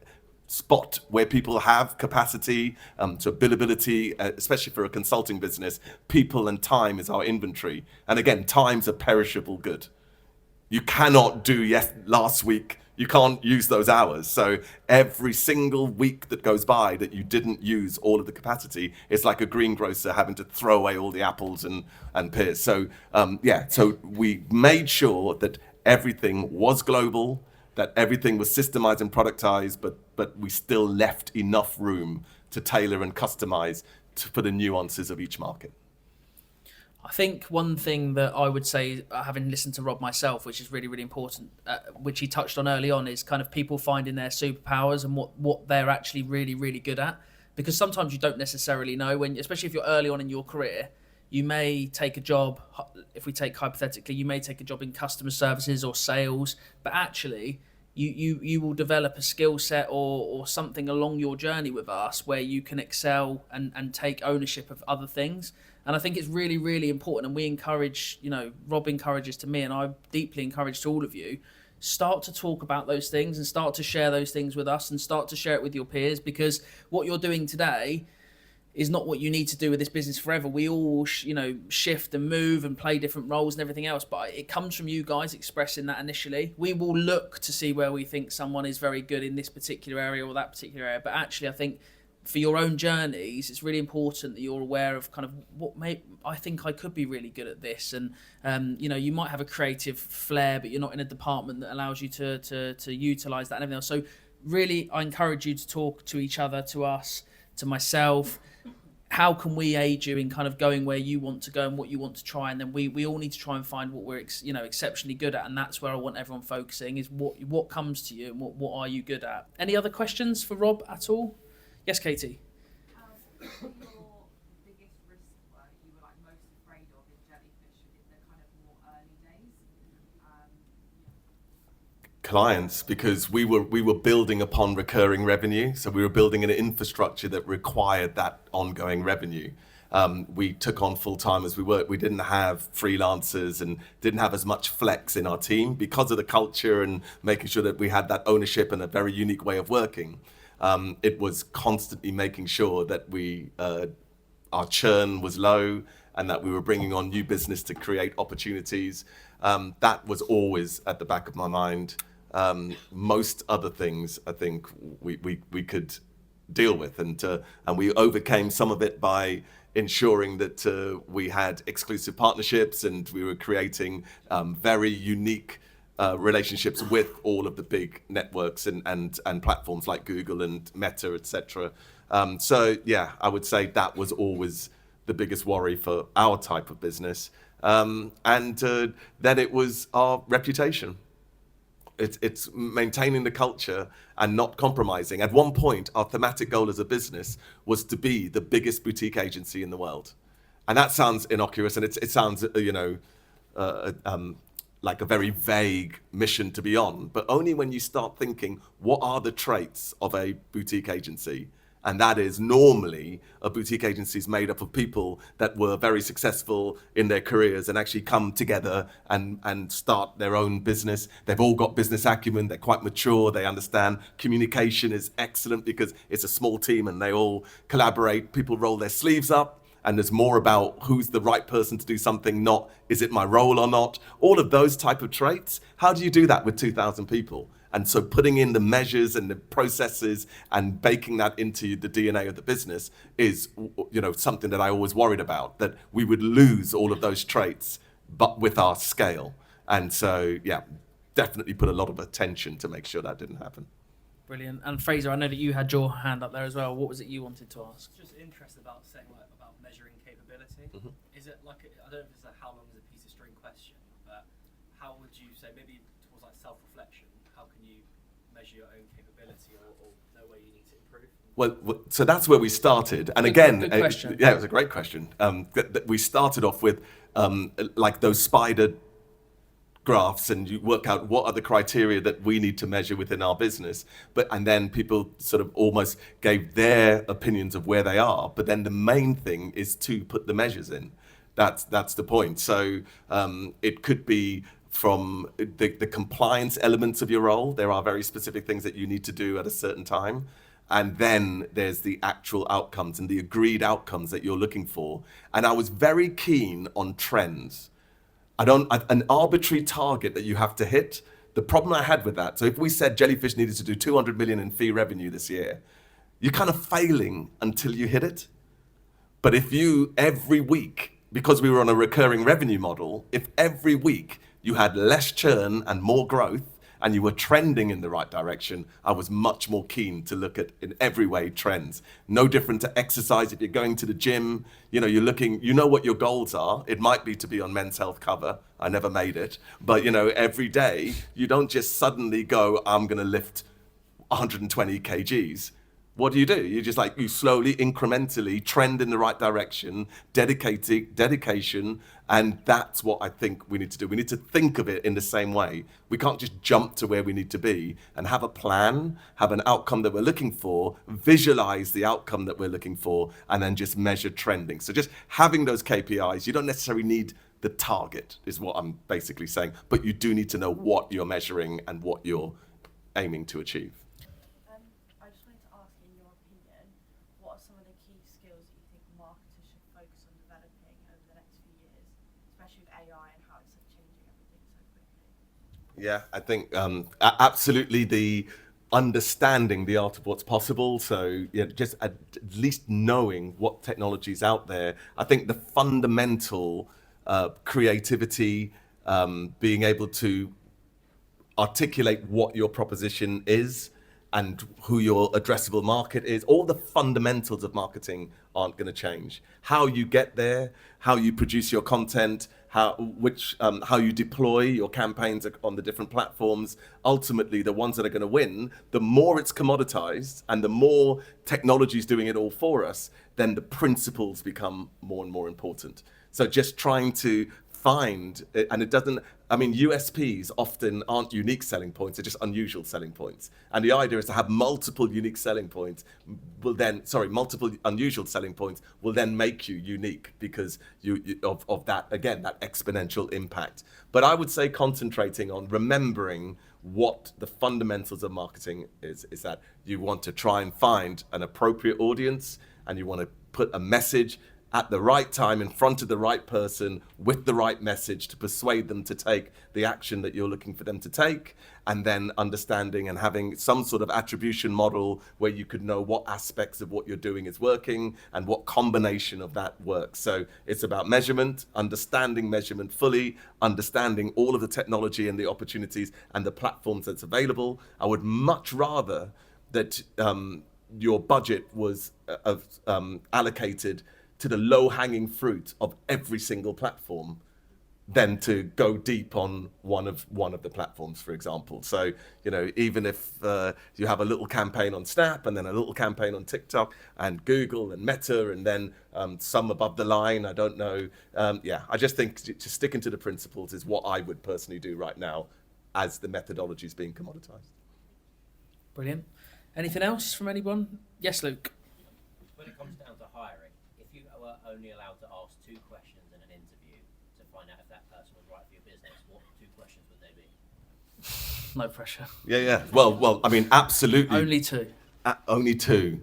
spot where people have capacity, so billability, especially for a consulting business. People and time is our inventory. And again, time's a perishable good. You cannot do last week. You can't use those hours. So every single week that goes by that you didn't use all of the capacity, it's like a greengrocer having to throw away all the apples and pears. So so we made sure that everything was global, that everything was systemized and productized, but we still left enough room to tailor and customize for the nuances of each market. I think one thing that I would say, having listened to Rob myself, which is really, really important, which he touched on early on, is kind of people finding their superpowers and what they're actually really, really good at. Because sometimes you don't necessarily know, especially if you're early on in your career, you may take a job, if we take hypothetically, you may take a job in customer services or sales, but actually you will develop a skill set or something along your journey with us where you can excel and take ownership of other things. And I think it's really, really important. And we encourage, Rob encourages to me, and I deeply encourage to all of you, start to talk about those things and start to share those things with us and start to share it with your peers, because what you're doing today is not what you need to do with this business forever. We all, shift and move and play different roles and everything else, but it comes from you guys expressing that initially. We will look to see where we think someone is very good in this particular area or that particular area, but actually I think for your own journeys, it's really important that you're aware of kind of I think I could be really good at this. And, you might have a creative flair, but you're not in a department that allows you to utilize that and everything else. So really, I encourage you to talk to each other, to us, to myself. How can we aid you in kind of going where you want to go and what you want to try? And then we all need to try and find what we're, exceptionally good at. And that's where I want everyone focusing, is what comes to you and what are you good at? Any other questions for Rob at all? Yes, Katie. Your biggest risk you were most afraid of in Jellyfish in the kind of more early days? Clients, because we were building upon recurring revenue, so we were building an infrastructure that required that ongoing revenue. We took on full time as we worked. We didn't have freelancers and didn't have as much flex in our team because of the culture and making sure that we had that ownership and a very unique way of working. It was constantly making sure that our churn was low and that we were bringing on new business to create opportunities. That was always at the back of my mind. Most other things, I think, we could deal with, and we overcame some of it by ensuring that we had exclusive partnerships and we were creating very unique relationships with all of the big networks and platforms like Google and Meta, etc. I would say that was always the biggest worry for our type of business. Then it was our reputation. It's maintaining the culture and not compromising. At one point, our thematic goal as a business was to be the biggest boutique agency in the world. And that sounds innocuous, and it sounds, like a very vague mission to be on, but only when you start thinking, what are the traits of a boutique agency? And that is normally a boutique agency is made up of people that were very successful in their careers and actually come together and start their own business. They've all got business acumen. They're quite mature. They understand communication is excellent because it's a small team and they all collaborate. People roll their sleeves up. And there's more about who's the right person to do something, not is it my role or not. All of those type of traits. How do you do that with 2,000 people? And so putting in the measures and the processes and baking that into the DNA of the business is, something that I always worried about, that we would lose all of those traits, but with our scale. And so, definitely put a lot of attention to make sure that didn't happen. Brilliant. And Fraser, I know that you had your hand up there as well. What was it you wanted to ask? Just interested about saying about measuring capability. Mm-hmm. Is it I don't know if it's how long is a piece of string question, but how would you say, maybe towards self-reflection, how can you measure your own capability or know where you need to improve? Well, so that's where we started. And good question. It was a great question. We started off with those spider graphs and you work out what are the criteria that we need to measure within our business. And then people sort of almost gave their opinions of where they are. But then the main thing is to put the measures in. That's the point. So it could be from the compliance elements of your role. There are very specific things that you need to do at a certain time. And then there's the actual outcomes and the agreed outcomes that you're looking for. And I was very keen on trends. An arbitrary target that you have to hit. The problem I had with that, so if we said Jellyfish needed to do 200 million in fee revenue this year, you're kind of failing until you hit it. But if you, every week, because we were on a recurring revenue model, if every week you had less churn and more growth, and you were trending in the right direction, I was much more keen to look at, in every way, trends. No different to exercise. If you're going to the gym, you're looking, you know what your goals are. It might be to be on Men's Health cover. I never made it. But, every day, you don't just suddenly go, I'm going to lift 120 kgs. What do? You just you slowly, incrementally trend in the right direction, dedication, and that's what I think we need to do. We need to think of it in the same way. We can't just jump to where we need to be and have a plan, have an outcome that we're looking for, visualize the outcome that we're looking for, and then just measure trending. So just having those KPIs, you don't necessarily need the target, is what I'm basically saying, but you do need to know what you're measuring and what you're aiming to achieve. I just wanted to ask, in your opinion, what are some of the key skills that you think marketers should focus on developing over the next few years, especially with AI and how it's changing everything so quickly? Yeah, I think absolutely the understanding the art of what's possible. So just at least knowing what technology is out there. I think the fundamental creativity, being able to articulate what your proposition is and who your addressable market is. All the fundamentals of marketing aren't going to change. How you get there, how you produce your content, how you deploy your campaigns on the different platforms. Ultimately, the ones that are going to win, the more it's commoditized and the more technology is doing it all for us, then the principles become more and more important. So just trying to find, and it doesn't, USPs often aren't unique selling points, they're just unusual selling points. And the idea is to have multiple unique selling points, multiple unusual selling points will then make you unique because of that, again, that exponential impact. But I would say concentrating on remembering what the fundamentals of marketing is that you want to try and find an appropriate audience and you want to put a message at the right time in front of the right person with the right message to persuade them to take the action that you're looking for them to take, and then understanding and having some sort of attribution model where you could know what aspects of what you're doing is working and what combination of that works. So it's about measurement, understanding measurement fully, understanding all of the technology and the opportunities and the platforms that's available. I would much rather that your budget was allocated to the low-hanging fruit of every single platform than to go deep on one of the platforms, for example. So, even if you have a little campaign on Snap and then a little campaign on TikTok and Google and Meta and then some above the line, I don't know. I just think just sticking to the principles is what I would personally do right now as the methodology is being commoditized. Brilliant. Anything else from anyone? Yes, Luke. When it comes down to hiring, if you were only allowed to ask 2 questions in an interview to find out if that person was right for your business, what 2 questions would they be? No pressure. Yeah. Well, absolutely. Only 2. Only 2.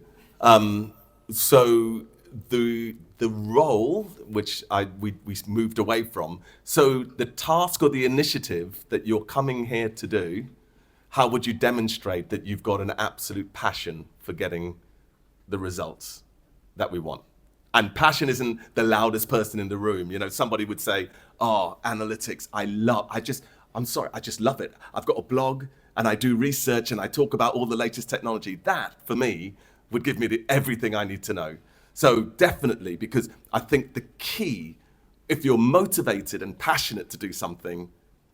So the role which we moved away from. So the task or the initiative that you're coming here to do, how would you demonstrate that you've got an absolute passion for getting the results that we want? And passion isn't the loudest person in the room. Somebody would say, analytics, I just love it. I've got a blog and I do research and I talk about all the latest technology. That, for me, would give me everything I need to know. So definitely, because I think the key, if you're motivated and passionate to do something,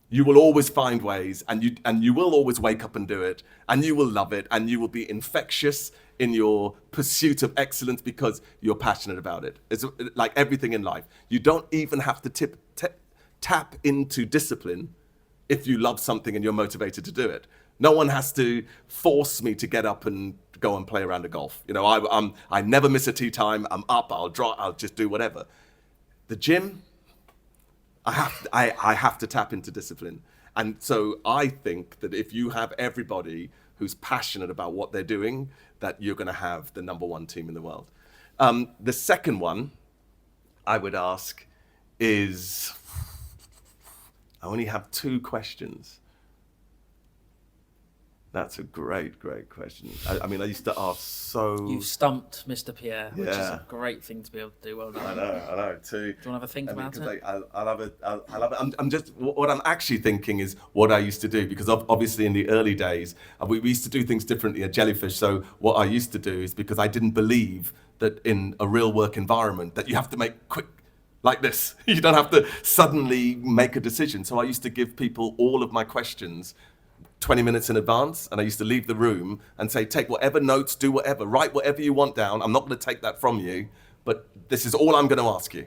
you will always find ways and you will always wake up and do it and you will love it and you will be infectious in your pursuit of excellence because you're passionate about it. It's like everything in life. You don't even have to tap into discipline if you love something and you're motivated to do it. No one has to force me to get up and go and play a round of golf. You know, I never miss a tea time. I'm up, I'll just do whatever. The gym, I have to tap into discipline. And so I think that if you have everybody who's passionate about what they're doing, that you're going to have the number one team in the world. The second one I would ask is, I only have 2 questions. That's a great question. I mean, I used to ask so... You've stumped Mr. Pierre, which is Yeah. a great thing to be able to do. Well done. I know, too. Do you want to have a think about it? I love it. I'm just, what I'm actually thinking is what I used to do, because obviously in the early days, we used to do things differently at Jellyfish. So what I used to do is, because I didn't believe that in a real work environment that you have to make quick, like this. You don't have to suddenly make a decision. So I used to give people all of my questions 20 minutes in advance, and I used to leave the room and say, take whatever notes, do whatever, write whatever you want down. I'm not going to take that from you, but this is all I'm going to ask you.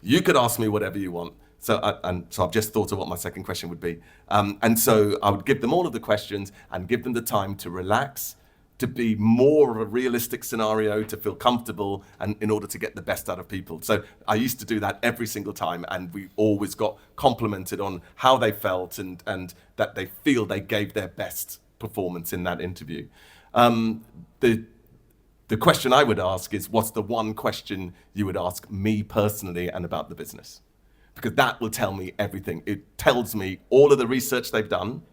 You could ask me whatever you want. So I've just thought of what my second question would be. And so I would give them all of the questions and give them the time to relax, to be more of a realistic scenario, to feel comfortable, and in order to get the best out of people. So I used to do that every single time, and we always got complimented on how they felt and that they feel they gave their best performance in that interview. The question I would ask is, what's the one question you would ask me personally and about the business? Because that will tell me everything. It tells me all of the research they've done.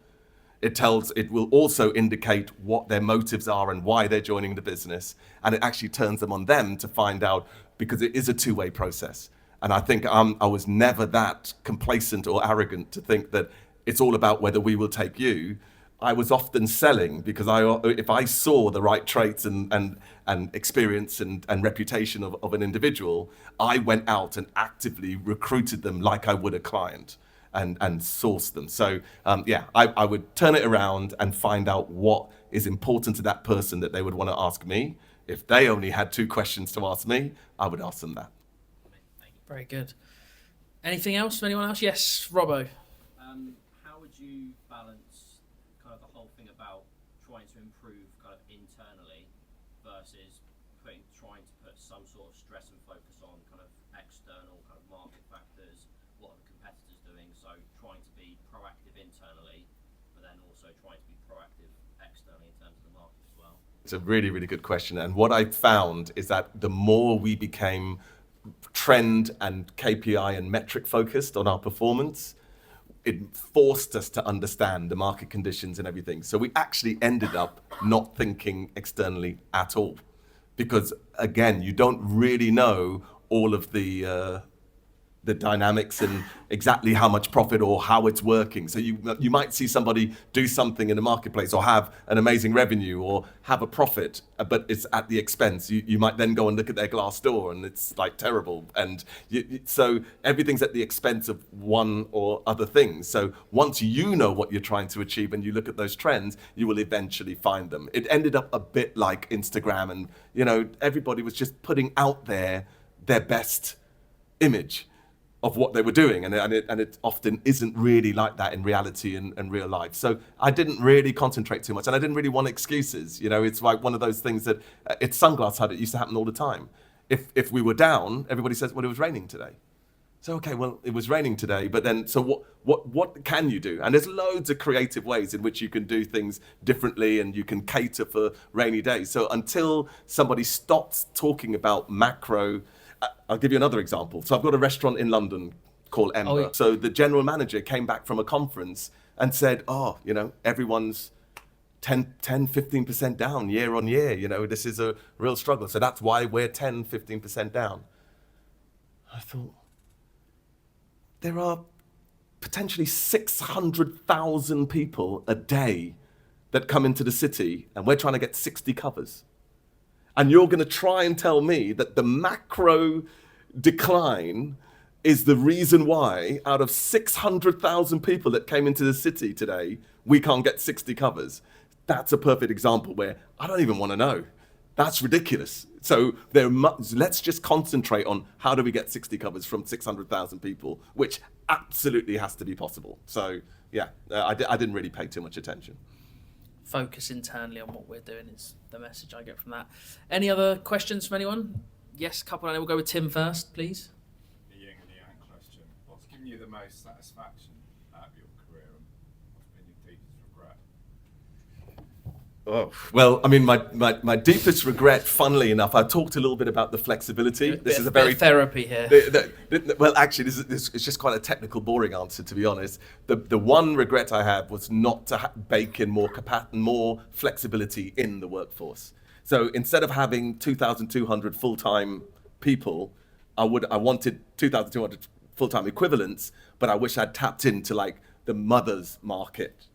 It will also indicate what their motives are and why they're joining the business. And it actually turns them on them to find out, because it is a two-way process. And I think I was never that complacent or arrogant to think that it's all about whether we will take you. I was often selling, because if I saw the right traits and experience and reputation of an individual, I went out and actively recruited them like I would a client. And source them. So I would turn it around and find out what is important to that person that they would want to ask me. If they only had 2 questions to ask me, I would ask them that. Very good. Anything else from anyone else? Yes, Robbo. How would you balance kind of the whole thing about trying to improve kind of internally versus trying to put some sort of stress and focus on kind of external kind of market factors? What are the competitors doing? So trying to be proactive internally, but then also trying to be proactive externally in terms of the market as well. It's a really, really good question. And what I found is that the more we became trend and KPI and metric focused on our performance, it forced us to understand the market conditions and everything. So we actually ended up not thinking externally at all. Because again, you don't really know all of the dynamics and exactly how much profit or how it's working. So you might see somebody do something in the marketplace or have an amazing revenue or have a profit, but it's at the expense. You might then go and look at their Glassdoor and it's like terrible. And so everything's at the expense of one or other things. So once you know what you're trying to achieve and you look at those trends, you will eventually find them. It ended up a bit like Instagram, and everybody was just putting out there their best image of what they were doing, and it often isn't really like that in reality and real life. So I didn't really concentrate too much, and I didn't really want excuses. It's like one of those things that it's Sunglass Hut. It used to happen all the time. If we were down, everybody says, well, it was raining today. So okay, well, it was raining today, but then so what can you do? And there's loads of creative ways in which you can do things differently, and you can cater for rainy days. So until somebody stops talking about macro. I'll give you another example. So I've got a restaurant in London called Ember. Oh, yeah. So the general manager came back from a conference and said, everyone's 10-15% down year on year. This is a real struggle. So that's why we're 10-15% down. I thought, there are potentially 600,000 people a day that come into the city, and we're trying to get 60 covers. And you're going to try and tell me that the macro decline is the reason why, out of 600,000 people that came into the city today, we can't get 60 covers. That's a perfect example where I don't even want to know. That's ridiculous. So let's just concentrate on how do we get 60 covers from 600,000 people, which absolutely has to be possible. So yeah, I didn't really pay too much attention. Focus internally on what we're doing is the message I get from that. Any other questions from anyone? Yes, couple. We'll go with Tim first, please. The yin and yang question. What's given you the most satisfaction out of your career, and what's been your deepest regret? Oh, well, I mean, my deepest regret, funnily enough, I talked a little bit about the flexibility. This is a very bit of therapy here. Well, actually, this is just quite a technical, boring answer, to be honest. The one regret I have was not to bake in more flexibility in the workforce. So instead of having 2,200 full-time people, I wanted 2,200 full-time equivalents, but I wish I'd tapped into like the mothers market,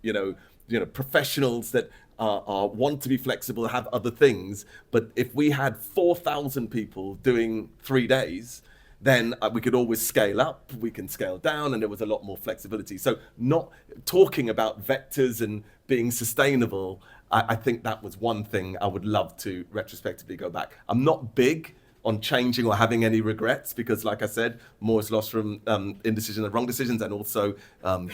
professionals that want to be flexible, have other things. But if we had 4,000 people doing 3 days, then we could always scale up, we can scale down, and there was a lot more flexibility. So not talking about vectors and being sustainable, I think that was one thing I would love to retrospectively go back. I'm not big on changing or having any regrets because, like I said, more is lost from indecision and wrong decisions, and also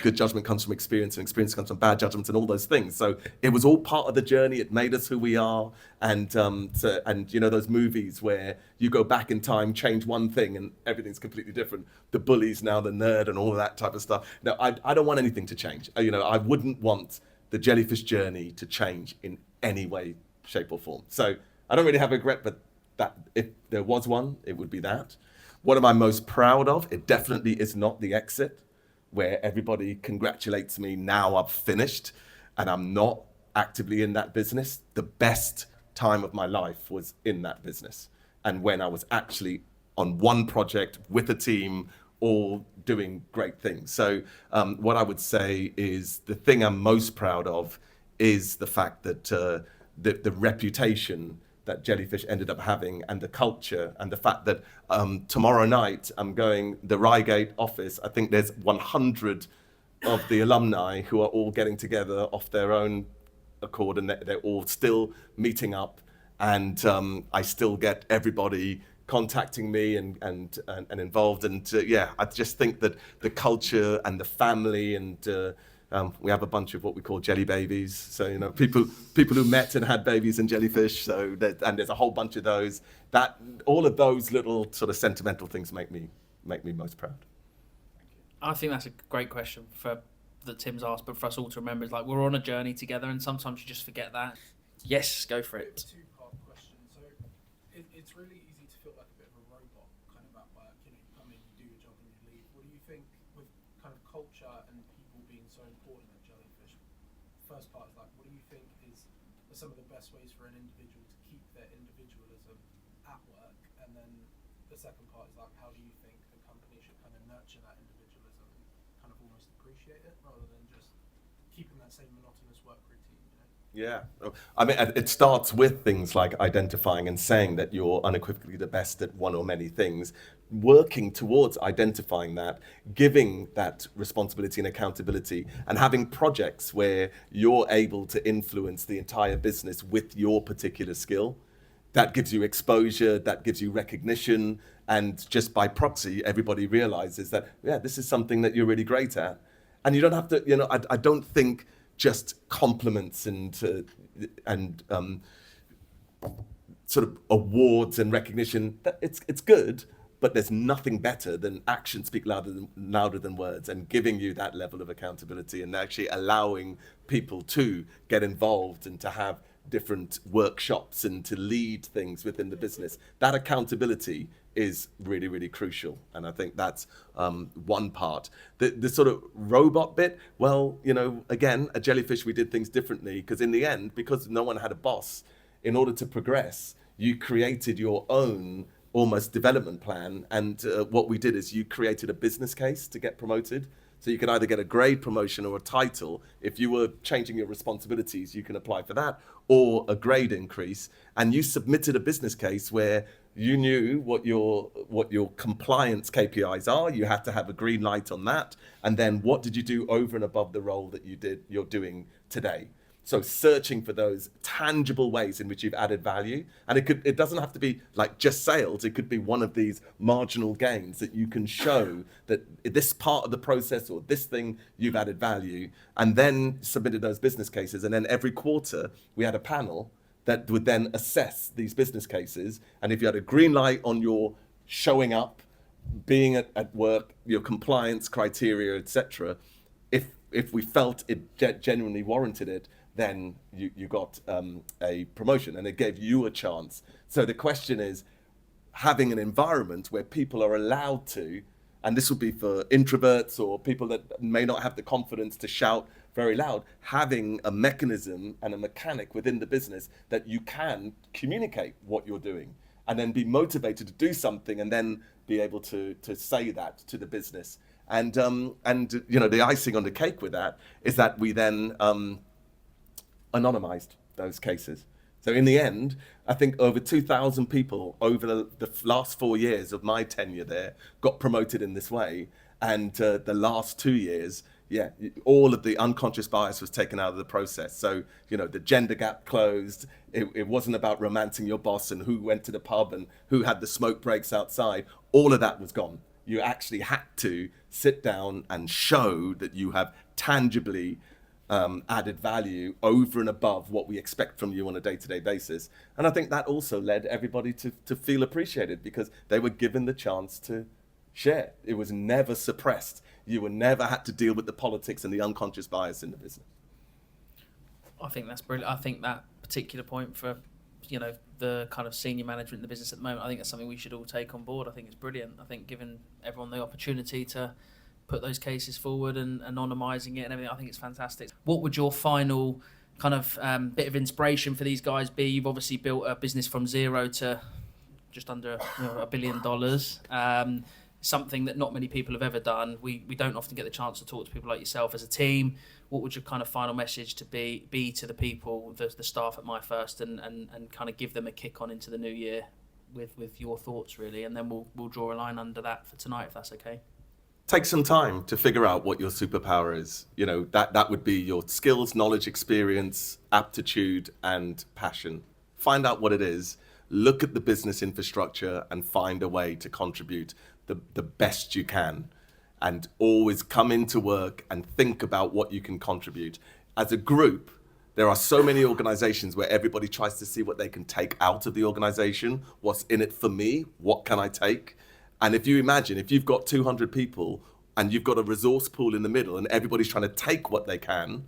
good judgment comes from experience, and experience comes from bad judgments, and all those things. So it was all part of the journey. It made us who we are, and those movies where you go back in time, change one thing, and everything's completely different. The bully's now the nerd, and all of that type of stuff. No, I don't want anything to change. I wouldn't want the Jellyfish journey to change in any way, shape, or form. So I don't really have regret, but that if there was one, it would be that. What am I most proud of? It definitely is not the exit, where everybody congratulates me now I've finished and I'm not actively in that business. The best time of my life was in that business, and when I was actually on one project with a team, all doing great things. So what I would say is the thing I'm most proud of is the fact that the reputation that Jellyfish ended up having, and the culture, and the fact that tomorrow night I'm going the Reigate office. I think there's 100 of the alumni who are all getting together off their own accord, and they're all still meeting up, and I still get everybody contacting me and involved, and I just think that the culture and the family, and we have a bunch of what we call jelly babies. So people who met and had babies in Jellyfish. So and there's a whole bunch of those. That all of those little sort of sentimental things make me most proud. I think that's a great question that Tim's asked, but for us all to remember is like we're on a journey together, and sometimes you just forget that. Yes, go for it. Two-part question. So it's really easy to feel like a bit of a robot kind of at work. You come in, you do your job, and you leave. What do you think with kind of culture and people being so important at Jellyfish? First part is like, what do you think are some of the best ways for an individual to keep their individualism at work? And then the second part is like, how do you think the company should kind of nurture that individualism and kind of almost appreciate it rather than just keeping that same monotonous work routine? Yeah, I mean, it starts with things like identifying and saying that you're unequivocally the best at one or many things, working towards identifying that, giving that responsibility and accountability, and having projects where you're able to influence the entire business with your particular skill. That gives you exposure, that gives you recognition, and just by proxy, everybody realizes that, this is something that you're really great at. And you don't have to, I don't think just compliments and sort of awards and recognition, it's good, but there's nothing better than actions speak louder than words, and giving you that level of accountability and actually allowing people to get involved and to have different workshops and to lead things within the business. That accountability is really, really crucial. And I think that's one part. The sort of robot bit, well, again, at Jellyfish, we did things differently because in the end, because no one had a boss, in order to progress, you created your own almost development plan. And what we did is you created a business case to get promoted. So you can either get a grade promotion or a title. If you were changing your responsibilities, you can apply for that, or a grade increase. And you submitted a business case where you knew what your compliance KPIs are. You had to have a green light on that. And then what did you do over and above the role that you're doing today? So searching for those tangible ways in which you've added value. And it doesn't have to be like just sales. It could be one of these marginal gains that you can show that this part of the process or this thing you've added value, and then submitted those business cases. And then every quarter we had a panel that would then assess these business cases. And if you had a green light on your showing up, being at work, your compliance criteria, etc., if we felt it genuinely warranted it, then you got a promotion, and it gave you a chance. So the question is, having an environment where people are allowed to, and this would be for introverts or people that may not have the confidence to shout very loud, having a mechanism and a mechanic within the business that you can communicate what you're doing and then be motivated to do something, and then be able to say that to the business. And you know, the icing on the cake with that is that we then anonymized those cases. So in the end, I think over 2,000 people over the last 4 years of my tenure there got promoted in this way. And the last 2 years, yeah, all of the unconscious bias was taken out of the process. So, you know, the gender gap closed. It wasn't about romancing your boss and who went to the pub and who had the smoke breaks outside. All of that was gone. You actually had to sit down and show that you have tangibly added value over and above what we expect from you on a day-to-day basis. And I think that also led everybody to feel appreciated, because they were given the chance to share. It was never suppressed. You were never had to deal with the politics and the unconscious bias in the business. I think that's brilliant. I think that particular point for, you know, the kind of senior management in the business at the moment, I think that's something we should all take on board. I think it's brilliant. I think giving everyone the opportunity to put those cases forward and anonymising it and everything, I think it's fantastic. What would your final kind of bit of inspiration for these guys be? You've obviously built a business from zero to just under $1 billion. Something that not many people have ever done. We don't often get the chance to talk to people like yourself as a team. What would your kind of final message to be to the people, the staff at MyFirst, and kind of give them a kick on into the new year with your thoughts, really? And then we'll draw a line under that for tonight, if that's okay. Take some time to figure out what your superpower is. You know, that would be your skills, knowledge, experience, aptitude, and passion. Find out what it is. Look at the business infrastructure and find a way to contribute the best you can. And always come into work and think about what you can contribute. As a group, there are so many organizations where everybody tries to see what they can take out of the organization. What's in it for me? What can I take? And if you imagine, if you've got 200 people and you've got a resource pool in the middle and everybody's trying to take what they can,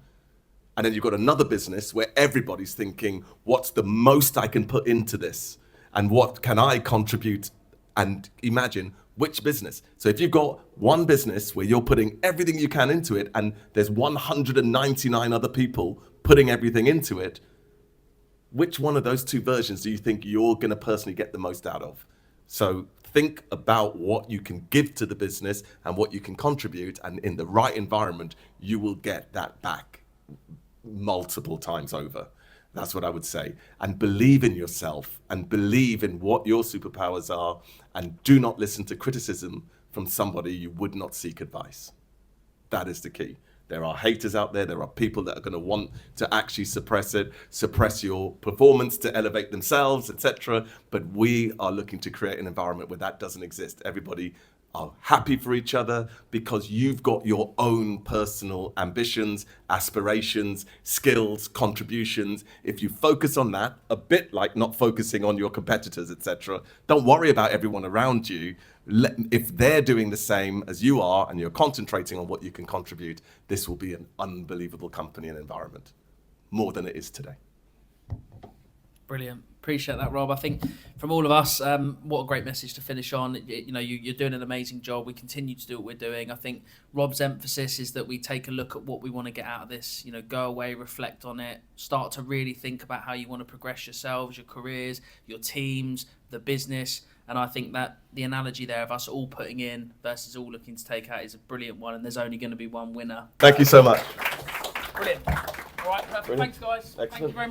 and then you've got another business where everybody's thinking, what's the most I can put into this? And what can I contribute? And imagine which business. So if you've got one business where you're putting everything you can into it and there's 199 other people putting everything into it, which one of those two versions do you think you're going to personally get the most out of? So think about what you can give to the business and what you can contribute, and in the right environment, you will get that back multiple times over. That's what I would say. And believe in yourself and believe in what your superpowers are, and do not listen to criticism from somebody you would not seek advice. That is the key. There are haters out there. There are people that are going to want to actually suppress it, suppress your performance to elevate themselves, etc. But we are looking to create an environment where that doesn't exist. Everybody are happy for each other because you've got your own personal ambitions, aspirations, skills, contributions. If you focus on that, a bit like not focusing on your competitors, etc., don't worry about everyone around you. If they're doing the same as you are and you're concentrating on what you can contribute, this will be an unbelievable company and environment, more than it is today. Brilliant. Appreciate that, Rob. I think from all of us, what a great message to finish on. You know, you're doing an amazing job. We continue to do what we're doing. I think Rob's emphasis is that we take a look at what we want to get out of this. You know, go away, reflect on it, start to really think about how you want to progress yourselves, your careers, your teams, the business. And I think that the analogy there of us all putting in versus all looking to take out is a brilliant one. And there's only going to be one winner. Thank you so much. Brilliant. All right, perfect. Brilliant. Thanks, guys. Excellent. Thank you very much.